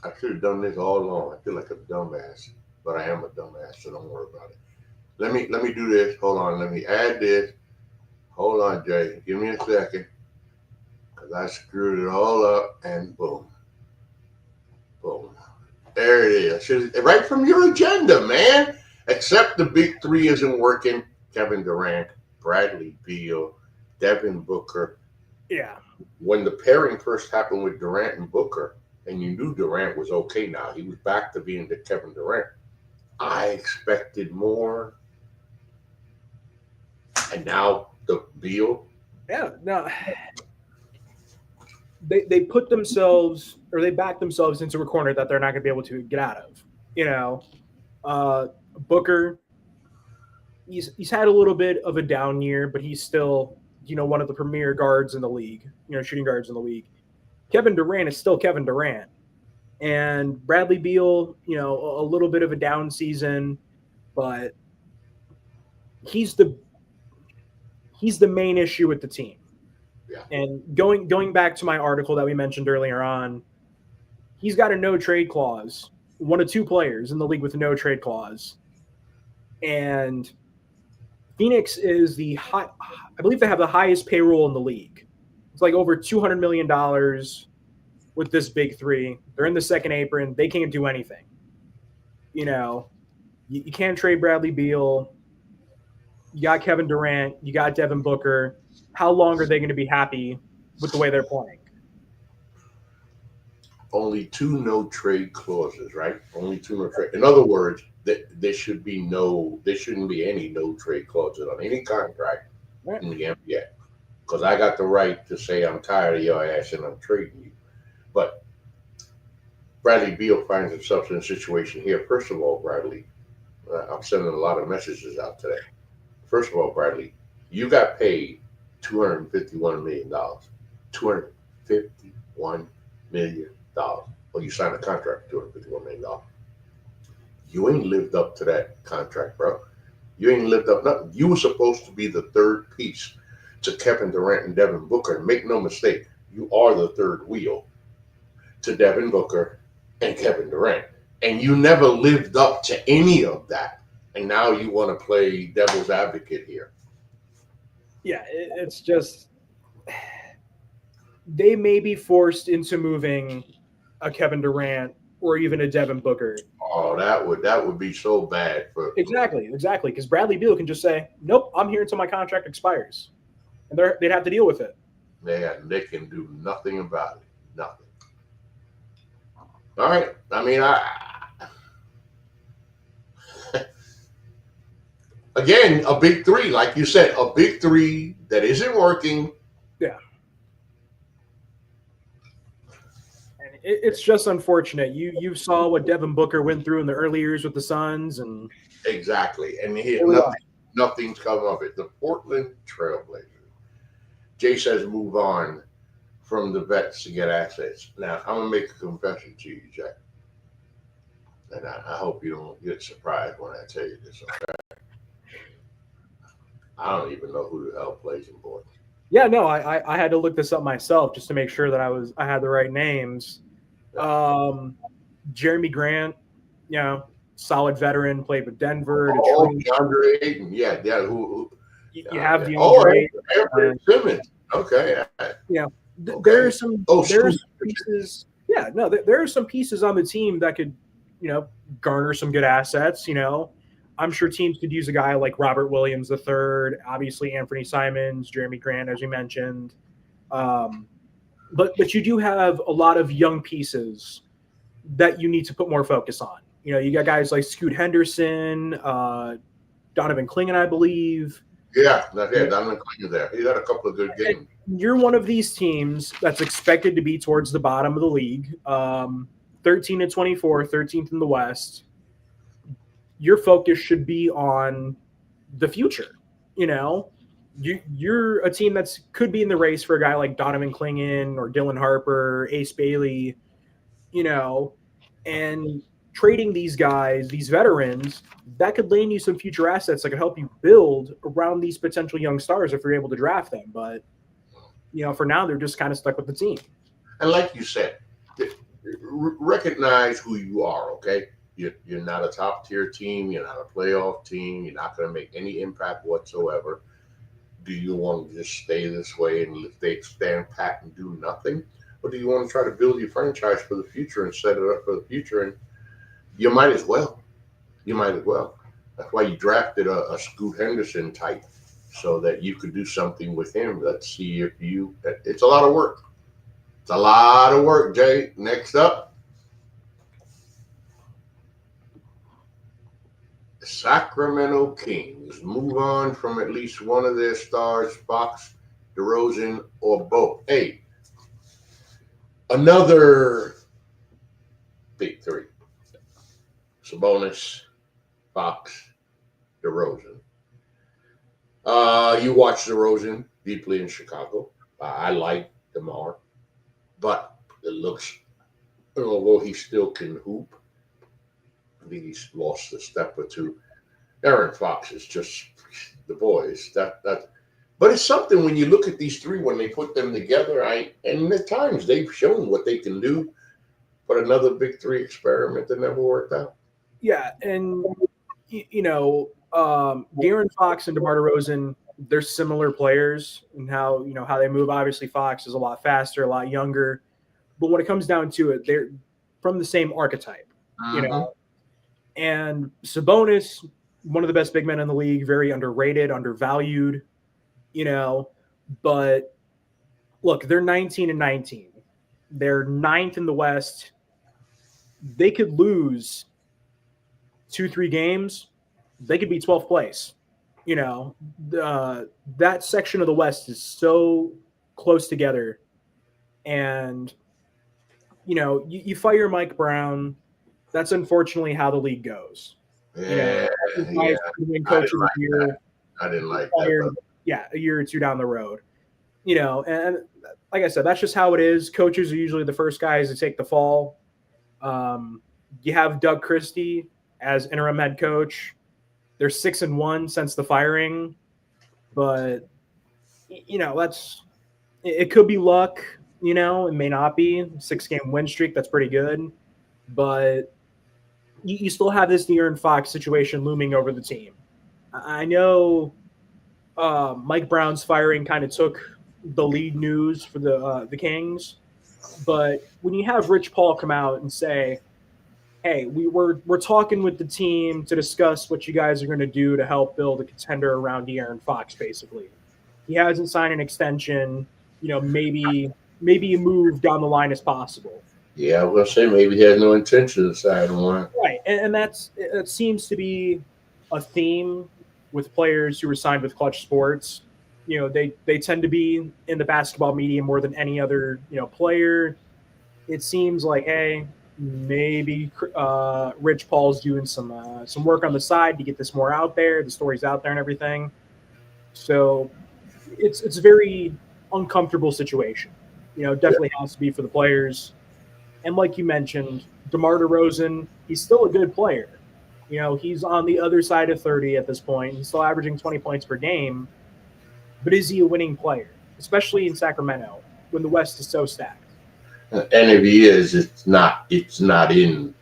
I should have done this all along. I feel like a dumbass, but I am a dumbass, so don't worry about it. Let me do this. Hold on. Let me add this. Hold on, Jay. Give me a second, because I screwed it all up, and boom, boom. There it is. Right from your agenda, man. Except the big three isn't working. Kevin Durant, Bradley Beal, Devin Booker. Yeah. When the pairing first happened with Durant and Booker, and you knew Durant was okay now, he was back to being the Kevin Durant. I expected more. And now the Beal. Yeah, no. They put themselves, or they back themselves into a corner that they're not going to be able to get out of. You know, Booker, he's had a little bit of a down year, but he's still, you know, one of the premier guards in the league, you know, shooting guards in the league. Kevin Durant is still Kevin Durant. And Bradley Beal, you know, a little bit of a down season, but he's the main issue with the team. Yeah. And going back to my article that we mentioned earlier on, he's got a no trade clause, one of two players in the league with a no trade clause. And Phoenix is I believe they have the highest payroll in the league. It's like over $200 million with this big three. They're in the second apron. They can't do anything. You know, you can't trade Bradley Beal. You got Kevin Durant. You got Devin Booker. How long are they going to be happy with the way they're playing? Only two no trade clauses, right? Only two no trade. In other words, there shouldn't be any no trade clauses on any contract in the NBA. Because I got the right to say I'm tired of your ass and I'm trading you. But Bradley Beal finds himself in a situation here. First of all, Bradley, I'm sending a lot of messages out today. First of all, Bradley, you got paid $251 million. $251 million. Well, you signed a contract for $251 million. You ain't lived up to that contract, bro. You ain't lived up nothing. You were supposed to be the third piece to Kevin Durant and Devin Booker. And make no mistake, you are the third wheel to Devin Booker and Kevin Durant. And you never lived up to any of that. And now you want to play devil's advocate here. Yeah, it's just they may be forced into moving a Kevin Durant or even a Devin Booker. Oh, that would be so bad for exactly because Bradley Beal can just say, "Nope, I'm here until my contract expires," and they'd have to deal with it. They can do nothing about it. Nothing. All right. I mean, again, a big three, like you said, a big three that isn't working. Yeah. And it's just unfortunate. You saw what Devin Booker went through in the early years with the Suns, and exactly. And here, nothing's come of it. The Portland Trailblazers. Jay says move on from the vets to get assets. Now, I'm going to make a confession to you, Jack. And I hope you don't get surprised when I tell you this, okay? I don't even know who the hell plays in Portland. Yeah, no, I had to look this up myself just to make sure that I had the right names. Jeremy Grant, you know, solid veteran, played with Denver. DeAndre Ayton, yeah. Who you have DeAndre. Simmons. Okay. Yeah, there are some pieces. Yeah, no, there are some pieces on the team that could, you know, garner some good assets. You know, I'm sure teams could use a guy like Robert Williams III, obviously Anthony Simons, Jeremy Grant, as you mentioned. But you do have a lot of young pieces that you need to put more focus on. You know, you got guys like Scoot Henderson, Donovan Clingan, I believe. Yeah, Donovan Clingan there. He had a couple of good games. You're one of these teams that's expected to be towards the bottom of the league, 13 and 24, 13th in the West. Your focus should be on the future. You know, you're a team that's could be in the race for a guy like Donovan Clingan or Dylan Harper, Ace Bailey, you know, and trading these guys, these veterans, that could land you some future assets that could help you build around these potential young stars if you're able to draft them. But, you know, for now, they're just kind of stuck with the team. And like you said, recognize who you are, okay? You're not a top tier team. You're not a playoff team. You're not going to make any impact whatsoever. Do you want to just stay this way and they stand pat and do nothing? Or do you want to try to build your franchise for the future and set it up for the future? And you might as well. You might as well. That's why you drafted a Scoot Henderson type so that you could do something with him. Let's see if you. It's a lot of work. It's a lot of work, Jay. Next up, the Sacramento Kings move on from at least one of their stars, Fox, DeRozan, or both. Hey, another big three. Sabonis, Fox, DeRozan. You watched DeRozan deeply in Chicago. I like DeMar, but it looks, although he still can hoop, I think he's lost a step or two. Aaron Fox is just the boys. But it's something when you look at these three when they put them together. And at times they've shown what they can do, but another big three experiment that never worked out. Yeah, and De'Aaron Fox and DeMar DeRozan, they're similar players in how they move. Obviously, Fox is a lot faster, a lot younger, but when it comes down to it, they're from the same archetype, And Sabonis, one of the best big men in the league, very underrated, undervalued, But look, they're 19-19. They're ninth in the West. They could lose 2-3 games. They could be 12th place. That section of the West is so close together. And, you fire Mike Brown. That's unfortunately how the league goes. Yeah. Coach of the year. I didn't like that. Yeah, a year or two down the road. And like I said, that's just how it is. Coaches are usually the first guys to take the fall. You have Doug Christie as interim head coach. They're 6-1 since the firing, but it could be luck. It may not be 6-game win streak. That's pretty good, but you still have this De'Aaron Fox situation looming over the team. I know Mike Brown's firing kind of took the lead news for the Kings, but when you have Rich Paul come out and say, hey, we're talking with the team to discuss what you guys are going to do to help build a contender around De'Aaron Fox, basically. He hasn't signed an extension. Maybe a move down the line is possible. Yeah, I was going to say maybe he has no intention of signing one. Right, and it seems to be a theme with players who are signed with Clutch Sports. They tend to be in the basketball media more than any other player. It seems like, hey, maybe Rich Paul's doing some work on the side to get this more out there, the story's out there and everything. So it's a very uncomfortable situation. Definitely has to be for the players. And like you mentioned, DeMar DeRozan, he's still a good player. He's on the other side of 30 at this point. He's still averaging 20 points per game. But is he a winning player, especially in Sacramento when the West is so stacked? And if he is, it's not in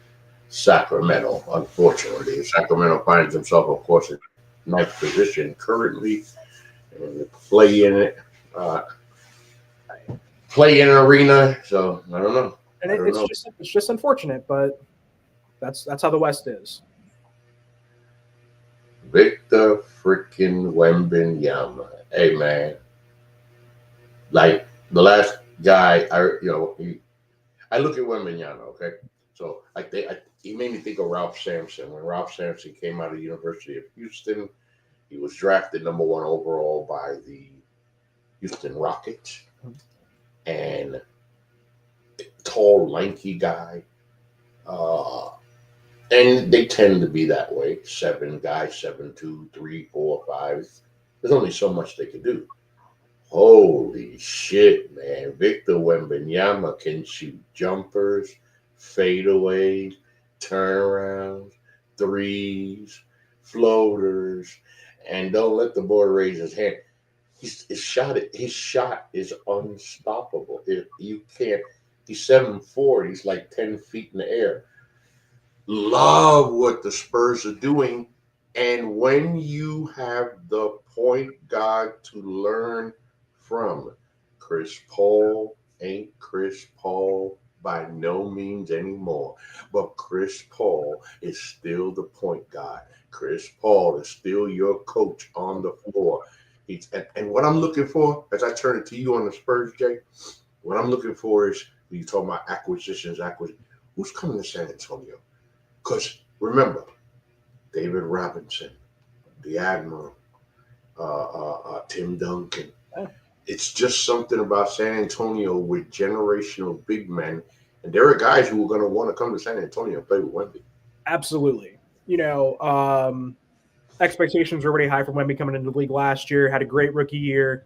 Sacramento, unfortunately. Sacramento finds himself, of course, in ninth position currently. And play in arena. So I don't know. And it's just unfortunate, but that's how the West is. Victor freaking Wembanyama. Hey man, like the last guy, I look at Wembanyama. Okay, so he made me think of Ralph Sampson. When Ralph Sampson came out of the University of Houston, he was drafted number 1 overall by the Houston Rockets, and tall, lanky guy. And they tend to be that way. 7 guys, 7'2", 3, 4, 5. There's only so much they can do. Holy shit, man. Victor Wembanyama can shoot jumpers, fadeaways, turnarounds, threes, floaters, and don't let the boy raise his hand. His shot is unstoppable. You can't. He's 7'4". He's like 10 feet in the air. Love what the Spurs are doing. And when you have the point guard to learn from, Chris Paul ain't Chris Paul by no means anymore. But Chris Paul is still the point guard. Chris Paul is still your coach on the floor. And what I'm looking for, as I turn it to you on the Spurs, Jay, what I'm looking for is, when you talk about acquisitions, who's coming to San Antonio? Because remember, David Robinson, the Admiral, Tim Duncan. It's just something about San Antonio with generational big men. And there are guys who are going to want to come to San Antonio and play with Wemby. Absolutely. Expectations were already high for Wemby coming into the league last year, had a great rookie year,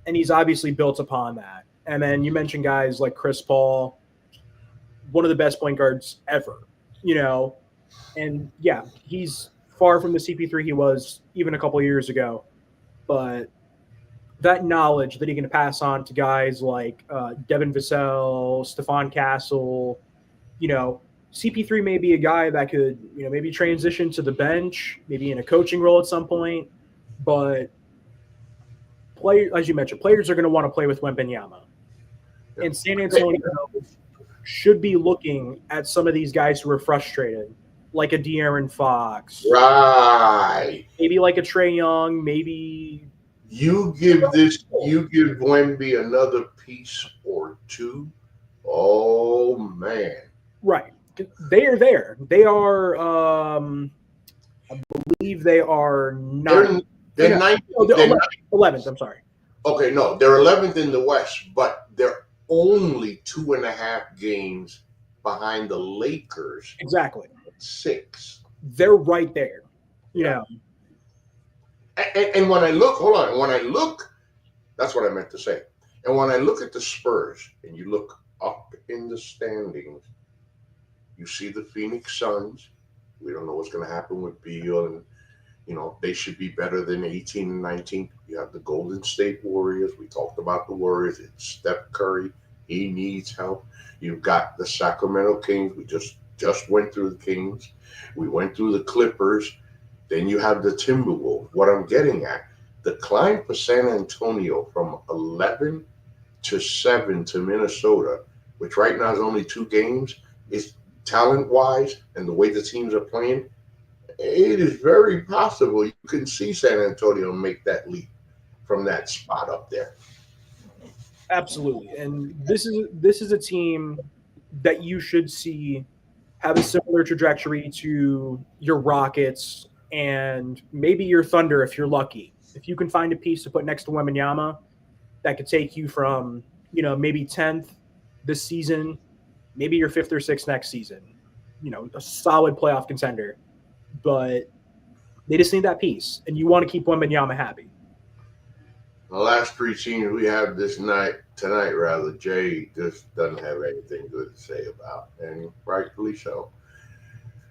and he's obviously built upon that. And then you mentioned guys like Chris Paul, one of the best point guards ever, and yeah, he's far from the CP3 he was even a couple of years ago, but that knowledge that he can pass on to guys like Devin Vassell, Stephon Castle, CP3 may be a guy that could, maybe transition to the bench, maybe in a coaching role at some point, but as you mentioned, players are going to want to play with Wembanyama. Yeah. And San Antonio should be looking at some of these guys who are frustrated, like a De'Aaron Fox. Right. Maybe like a Trae Young, maybe. You give Wemby another piece or two. Oh, man. Right. They are there. They are, I believe they are not. They're 11th, I'm sorry. Okay, no, they're 11th in the West, but they're only 2.5 games behind the Lakers. Exactly. 6. They're right there. And when I look, that's what I meant to say. And when I look at the Spurs and you look up in the standings, you see the Phoenix Suns. We don't know what's going to happen with Beal, and they should be better than 18 and 19. You have the Golden State Warriors. We talked about the Warriors. It's Steph Curry. He needs help. You've got the Sacramento Kings. We just went through the Kings. We went through the Clippers. Then you have the Timberwolves. What I'm getting at, the climb for San Antonio from 11 to 7 to Minnesota, which right now is only 2 games, is talent-wise and the way the teams are playing, it is very possible you can see San Antonio make that leap from that spot up there. Absolutely. And this is a team that you should see have a similar trajectory to your Rockets and maybe your Thunder if you're lucky. If you can find a piece to put next to Wembanyama that could take you from, maybe 10th this season, maybe your 5th or 6th next season, a solid playoff contender. But they just need that piece, and you want to keep Wembanyama happy. The last 3 teams we have tonight, Jay just doesn't have anything good to say about, and rightfully so.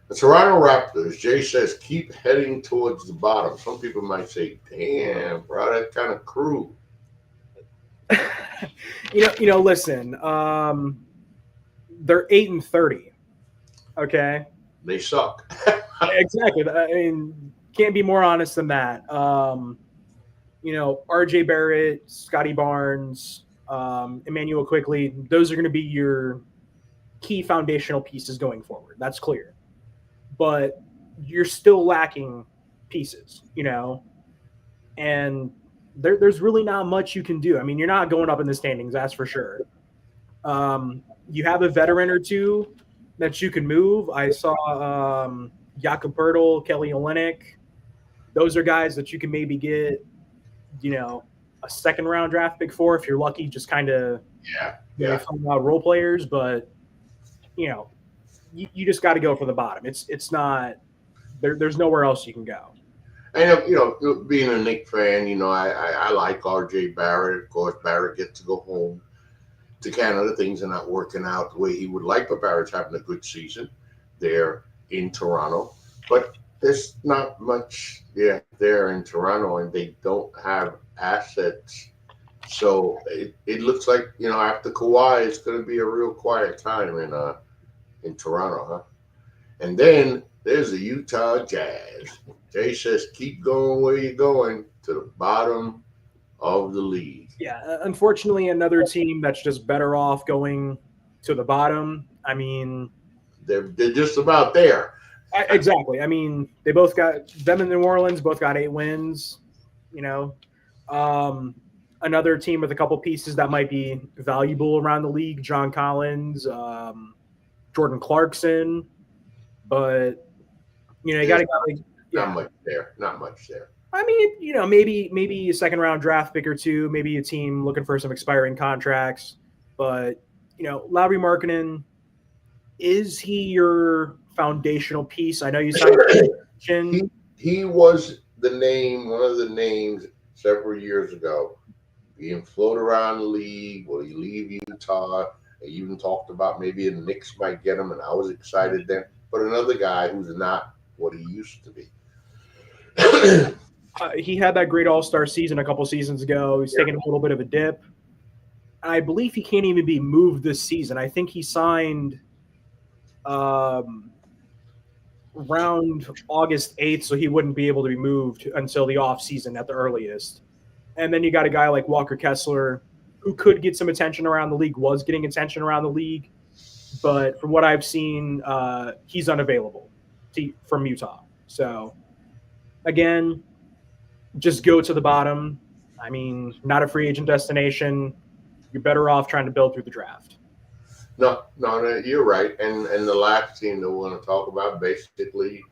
The Toronto Raptors, Jay says, keep heading towards the bottom. Some people might say, damn, bro, that's kind of cruel. Listen, they're 8-30. Okay. They suck. Exactly. I mean, can't be more honest than that. RJ Barrett, Scotty Barnes, Emmanuel Quickly, those are going to be your key foundational pieces going forward. That's clear. But you're still lacking pieces, and there's really not much you can do. I mean, you're not going up in the standings, that's for sure. You have a veteran or two that you can move. I saw Jakob Poeltl, Kelly Olynyk. Those are guys that you can maybe get, a second-round draft pick for if you're lucky, just kind of role players. But, you just got to go for the bottom. It's not there's nowhere else you can go. And, being a Knicks fan, I like RJ Barrett. Of course, Barrett gets to go home to Canada. Things are not working out the way he would like, but Barrett's having a good season there in Toronto. But there's not much there in Toronto, and they don't have assets So it looks like, after Kawhi, it's going to be a real quiet time in Toronto, huh? And then there's the Utah Jazz. Jay says, keep going where you're going, to the bottom of the league. Yeah, unfortunately, another team that's just better off going to the bottom. I mean, They're just about there. exactly. I mean, they both got them in New Orleans. Both got 8 wins. You know, another team with a couple pieces that might be valuable around the league: John Collins, Jordan Clarkson. But you got to Not much there. Not much there. I mean, maybe a second round draft pick or two, maybe a team looking for some expiring contracts. But Lauri Markkanen, is he your foundational piece? I know you signed. He was one of the names several years ago, being floated around the league. Will he leave Utah? They even talked about maybe the Knicks might get him, and I was excited then. But another guy who's not what he used to be. He had that great All-Star season a couple seasons ago. He's taking a little bit of a dip. I believe he can't even be moved this season. I think he signed around August 8th, so he wouldn't be able to be moved until the offseason at the earliest. And then you got a guy like Walker Kessler, who could get some attention around the league, was getting attention around the league. But from what I've seen, he's unavailable from Utah. So, again, just go to the bottom. I mean, not a free agent destination. You're better off trying to build through the draft. No, you're right. And the last team that we want to talk about, basically,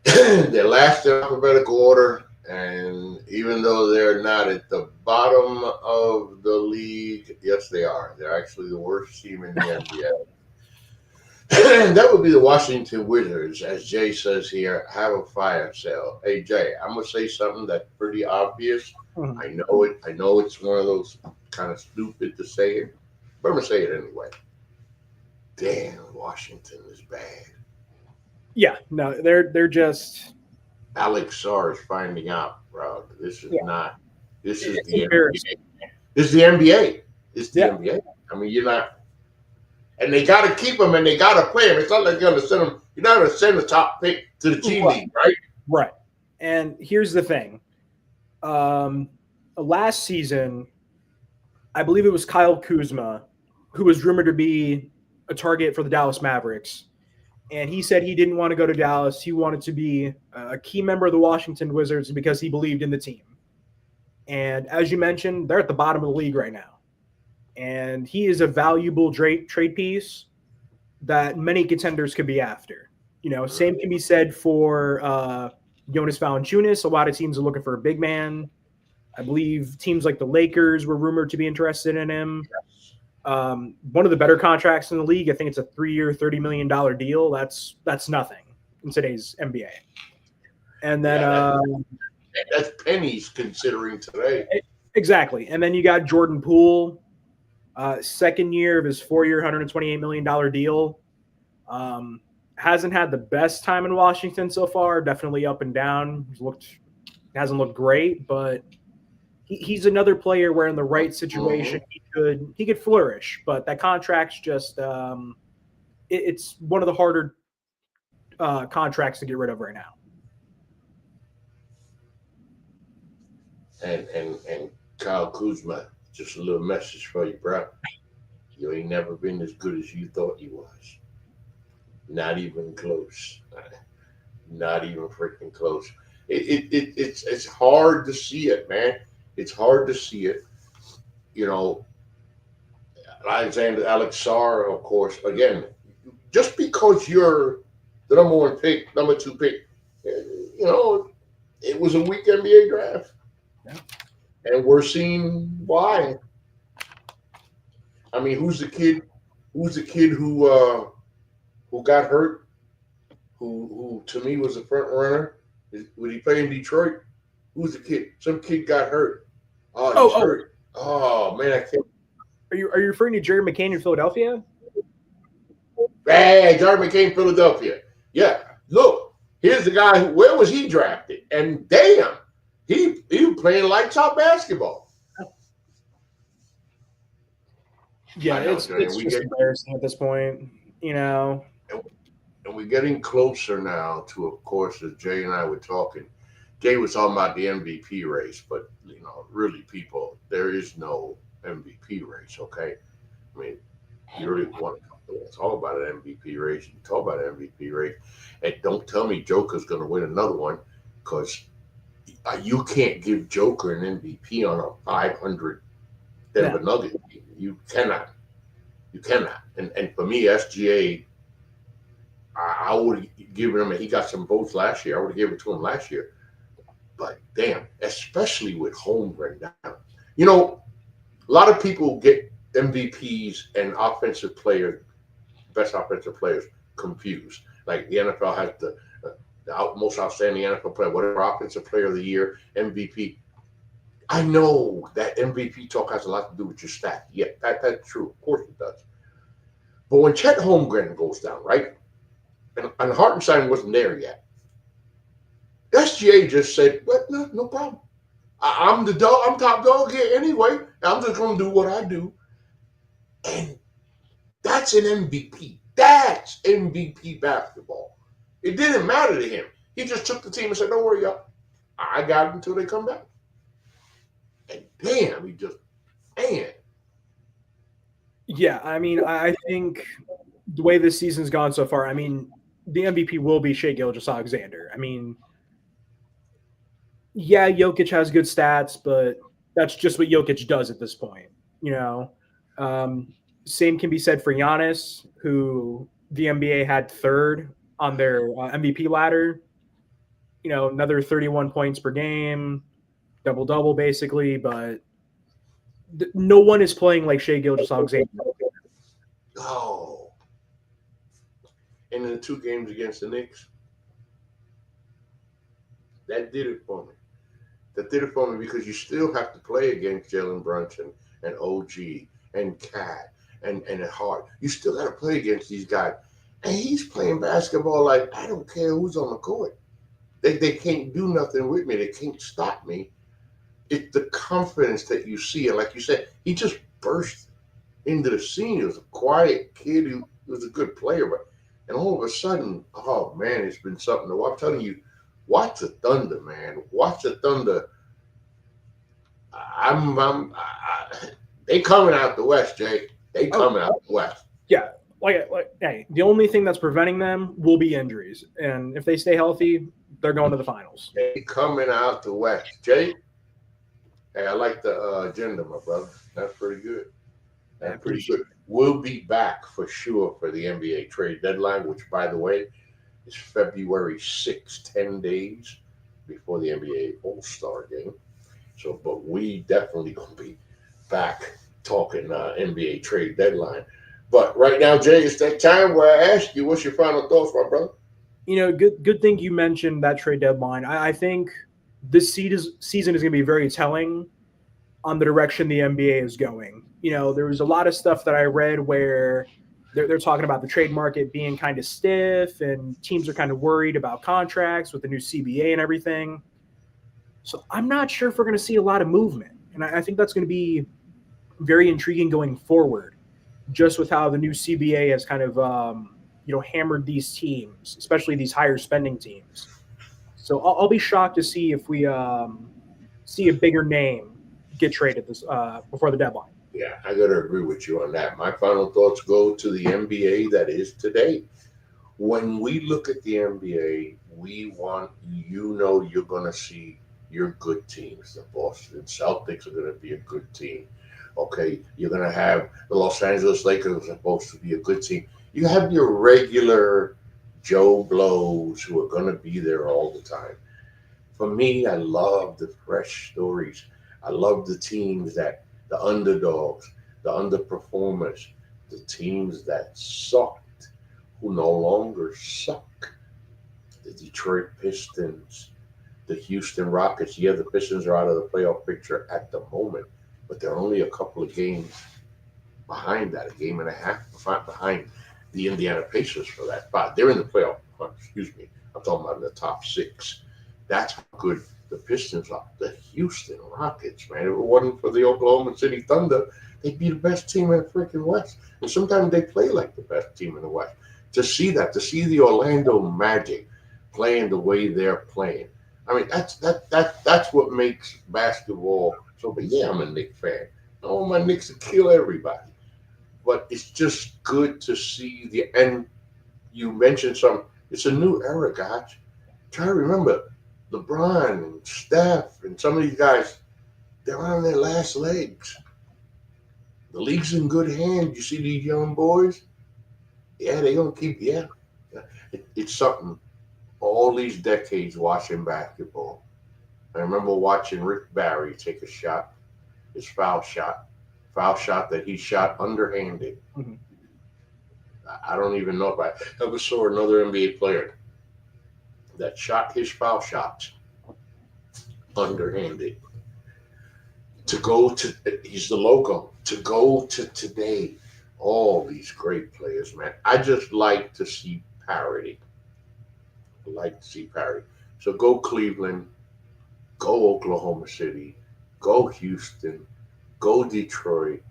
they're last in alphabetical order. And even though they're not at the bottom of the league, yes, they are. They're actually the worst team in the NBA. That would be the Washington Wizards, as Jay says here, have a fire sale. Hey, Jay, I'm going to say something that's pretty obvious. Mm-hmm. I know it. I know it's one of those kind of stupid to say it, but I'm going to say it anyway. Damn, Washington is bad. Yeah, no, they're just... Alex Sarr is finding out, bro. This is not. This is the NBA. This is the NBA. It's the NBA. I mean, you're not. And they got to keep him, and they got to play him. It's not like you're going to send him. You're not going to send the top pick to the G League, right? Right. And here's the thing. Last season, I believe it was Kyle Kuzma, who was rumored to be a target for the Dallas Mavericks. And he said he didn't want to go to Dallas. He wanted to be a key member of the Washington Wizards because he believed in the team. And as you mentioned, they're at the bottom of the league right now. And he is a valuable trade piece that many contenders could be after. Same can be said for Jonas Valanciunas. A lot of teams are looking for a big man. I believe teams like the Lakers were rumored to be interested in him. One of the better contracts in the league. I think it's a 3-year, $30 million deal. That's nothing in today's NBA. And then that's pennies considering today. Exactly. And then you got Jordan Poole, second year of his 4-year, $128 million deal. Hasn't had the best time in Washington so far. Definitely up and down. Hasn't looked great, but he's another player where in the right situation he could flourish. But that contract's just it's one of the harder contracts to get rid of right now. And Kyle Kuzma, just a little message for you, bro. You ain't never been as good as you thought you was. Not even close. Not even freaking close. It's hard to see it, man. It's hard to see it. Alex Sarr, of course, again, just because you're the number 1 pick, number 2 pick, it was a weak NBA draft. Yeah. And we're seeing why. I mean, who's the kid who got hurt? Who to me was a front runner? Would he play in Detroit? Who's the kid? Some kid got hurt. Oh, he's hurt. Oh man, I can't. Are you referring to Jerry McCain in Philadelphia? Hey, Jerry McCain, Philadelphia. Yeah. Look, here's the guy. Where was he drafted? And damn, he was playing lights out basketball. Yeah, I know, Johnny. it's just embarrassing at this point. You know. And we're getting closer now to, of course, as Jay and I were talking. Jay was talking about the MVP race, but really, people, there is no MVP race. Okay, I mean, you really want to talk about an MVP race. You talk about an MVP race, and don't tell me Joker's going to win another one, because you can't give Joker an MVP on a 500 Denver Nuggets team. You cannot. You cannot. And for me, SGA, I would have given him. He got some votes last year. I would have given it to him last year. But damn, especially with Holmgren now. A lot of people get MVPs and best offensive players confused. Like the NFL has the most outstanding NFL player, whatever offensive player of the year, MVP. I know that MVP talk has a lot to do with your stats. Yeah, that's true. Of course it does. But when Chet Holmgren goes down, right? And Hartenstein wasn't there yet. SGA just said, "What? No problem. I'm the dog. I'm top dog here anyway. I'm just going to do what I do." And that's an MVP. That's MVP basketball. It didn't matter to him. He just took the team and said, "Don't worry, y'all. I got it until they come back." And damn, man. Yeah, I mean, I think the way this season's gone so far, I mean, the MVP will be Shai Gilgeous-Alexander. I mean, yeah, Jokic has good stats, but that's just what Jokic does at this point. Same can be said for Giannis, who the NBA had third on their MVP ladder. Another 31 points per game, double-double basically, but no one is playing like Shai Gilgeous-Alexander. Oh. And in the 2 games against the Knicks, that did it for me. That did it for me, because you still have to play against Jalen Brunson and OG and Cat and Hart. You still got to play against these guys. And he's playing basketball like, I don't care who's on the court. They can't do nothing with me. They can't stop me. It's the confidence that you see. And like you said, he just burst into the scene. He was a quiet kid who was a good player. And all of a sudden, oh, man, it's been something to watch. I'm telling you, watch the Thunder, man. Watch the Thunder. They coming out the West, Jay. They coming out the West. Yeah. Hey, the only thing that's preventing them will be injuries. And if they stay healthy, they're going to the finals. They coming out the West. Jay, hey, I like the agenda, my brother. That's pretty good. That's pretty good. We'll be back for sure for the NBA trade deadline, which, by the way, is February 6th, 10 days before the NBA All-Star game. So, but we definitely going to be back talking NBA trade deadline. But right now, Jay, it's that time where I ask you, what's your final thoughts, my brother? Good thing you mentioned that trade deadline. I think this season is going to be very telling on the direction the NBA is going. There was a lot of stuff that I read where they're talking about the trade market being kind of stiff and teams are kind of worried about contracts with the new CBA and everything. So I'm not sure if we're going to see a lot of movement. And I think that's going to be very intriguing going forward, just with how the new CBA has kind of, hammered these teams, especially these higher spending teams. So I'll be shocked to see if we see a bigger name get traded this before the deadline. Yeah, I got to agree with you on that. My final thoughts go to the NBA that is today. When we look at the NBA, we want, you're going to see your good teams. The Boston Celtics are going to be a good team. Okay, you're going to have the Los Angeles Lakers are supposed to be a good team. You have your regular Joe Blows who are going to be there all the time. For me, I love the fresh stories. I love the teams the underdogs, the underperformers, the teams that sucked, who no longer suck. The Detroit Pistons, the Houston Rockets. Yeah, the Pistons are out of the playoff picture at the moment, but they're only a couple of games behind that, a game and a half behind the Indiana Pacers for that spot. They're in the playoff. Excuse me. I'm talking about in the top 6. That's how good the Pistons are the Houston Rockets, man. If it wasn't for the Oklahoma City Thunder, they'd be the best team in the freaking West. And sometimes they play like the best team in the West. To see that, to see the Orlando Magic playing the way they're playing. I mean, that's what makes basketball so. But yeah, I'm a Knicks fan. Oh, my Knicks will kill everybody. But it's just good to see and you mentioned something. It's a new era, guys. Try to remember LeBron and Steph and some of these guys, they're on their last legs. The league's in good hands. You see these young boys? Yeah, they're going to keep, it's something. All these decades watching basketball. I remember watching Rick Barry take a shot, his foul shot that he shot underhanded. Mm-hmm. I don't even know if I ever saw another NBA player that shot his foul shots underhanded. He's the logo. To go to today, all these great players, man. I just like to see parity. So go Cleveland, go Oklahoma City, go Houston, go Detroit,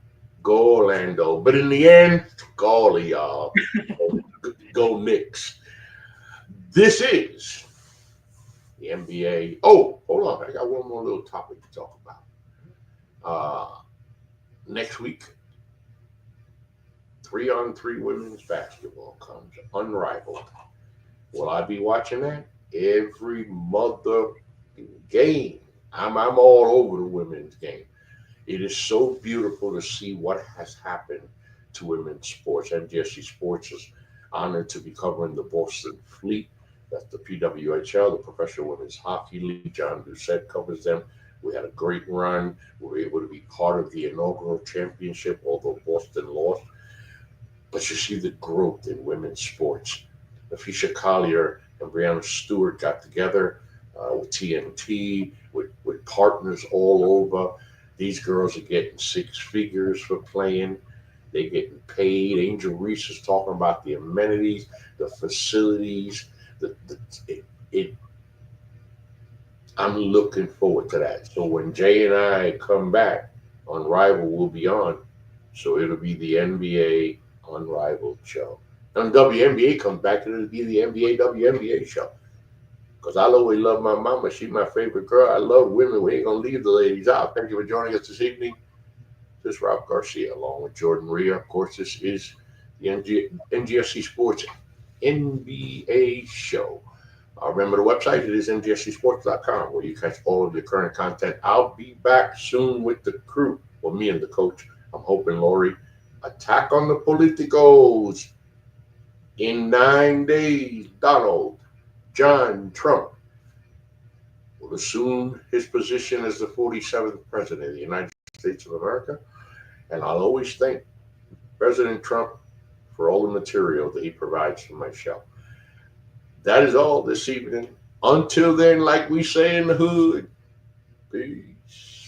go Orlando. But in the end, go all of y'all. Go Knicks. This is the NBA. Oh, hold on. I got one more little topic to talk about. Next week, 3-on-3 women's basketball comes Unrivaled. Will I be watching that? Every mother game. I'm all over the women's game. It is so beautiful to see what has happened to women's sports. NGSC Sports is honored to be covering the Boston Fleet. That's the PWHL, the Professional Women's Hockey League. John Doucette covers them. We had a great run. We were able to be part of the inaugural championship, although Boston lost. But you see the growth in women's sports. Lafisha Collier and Brianna Stewart got together with TNT, with partners all over. These girls are getting 6 figures for playing. They're getting paid. Angel Reese is talking about the amenities, the facilities. I'm looking forward to that. So when Jay and I come back, Unrivaled will be on. So it'll be the NBA Unrivaled show. And WNBA comes back, it'll be the NBA WNBA show. Because I always love my mama. She's my favorite girl. I love women. We ain't going to leave the ladies out. Thank you for joining us this evening. This is Rob Garcia along with Jordan Rhea. Of course, this is the NGSC Sports NBA show. Remember the website, it is ngscsports.com, where you catch all of your current content. I'll be back soon with the crew, well, me and the coach. I'm hoping, Lori, attack on the politicos. In 9 days, Donald John Trump will assume his position as the 47th president of the United States of America. And I'll always thank President Trump for all the material that he provides for my show. That is all this evening. Until then, like we say in the hood, peace.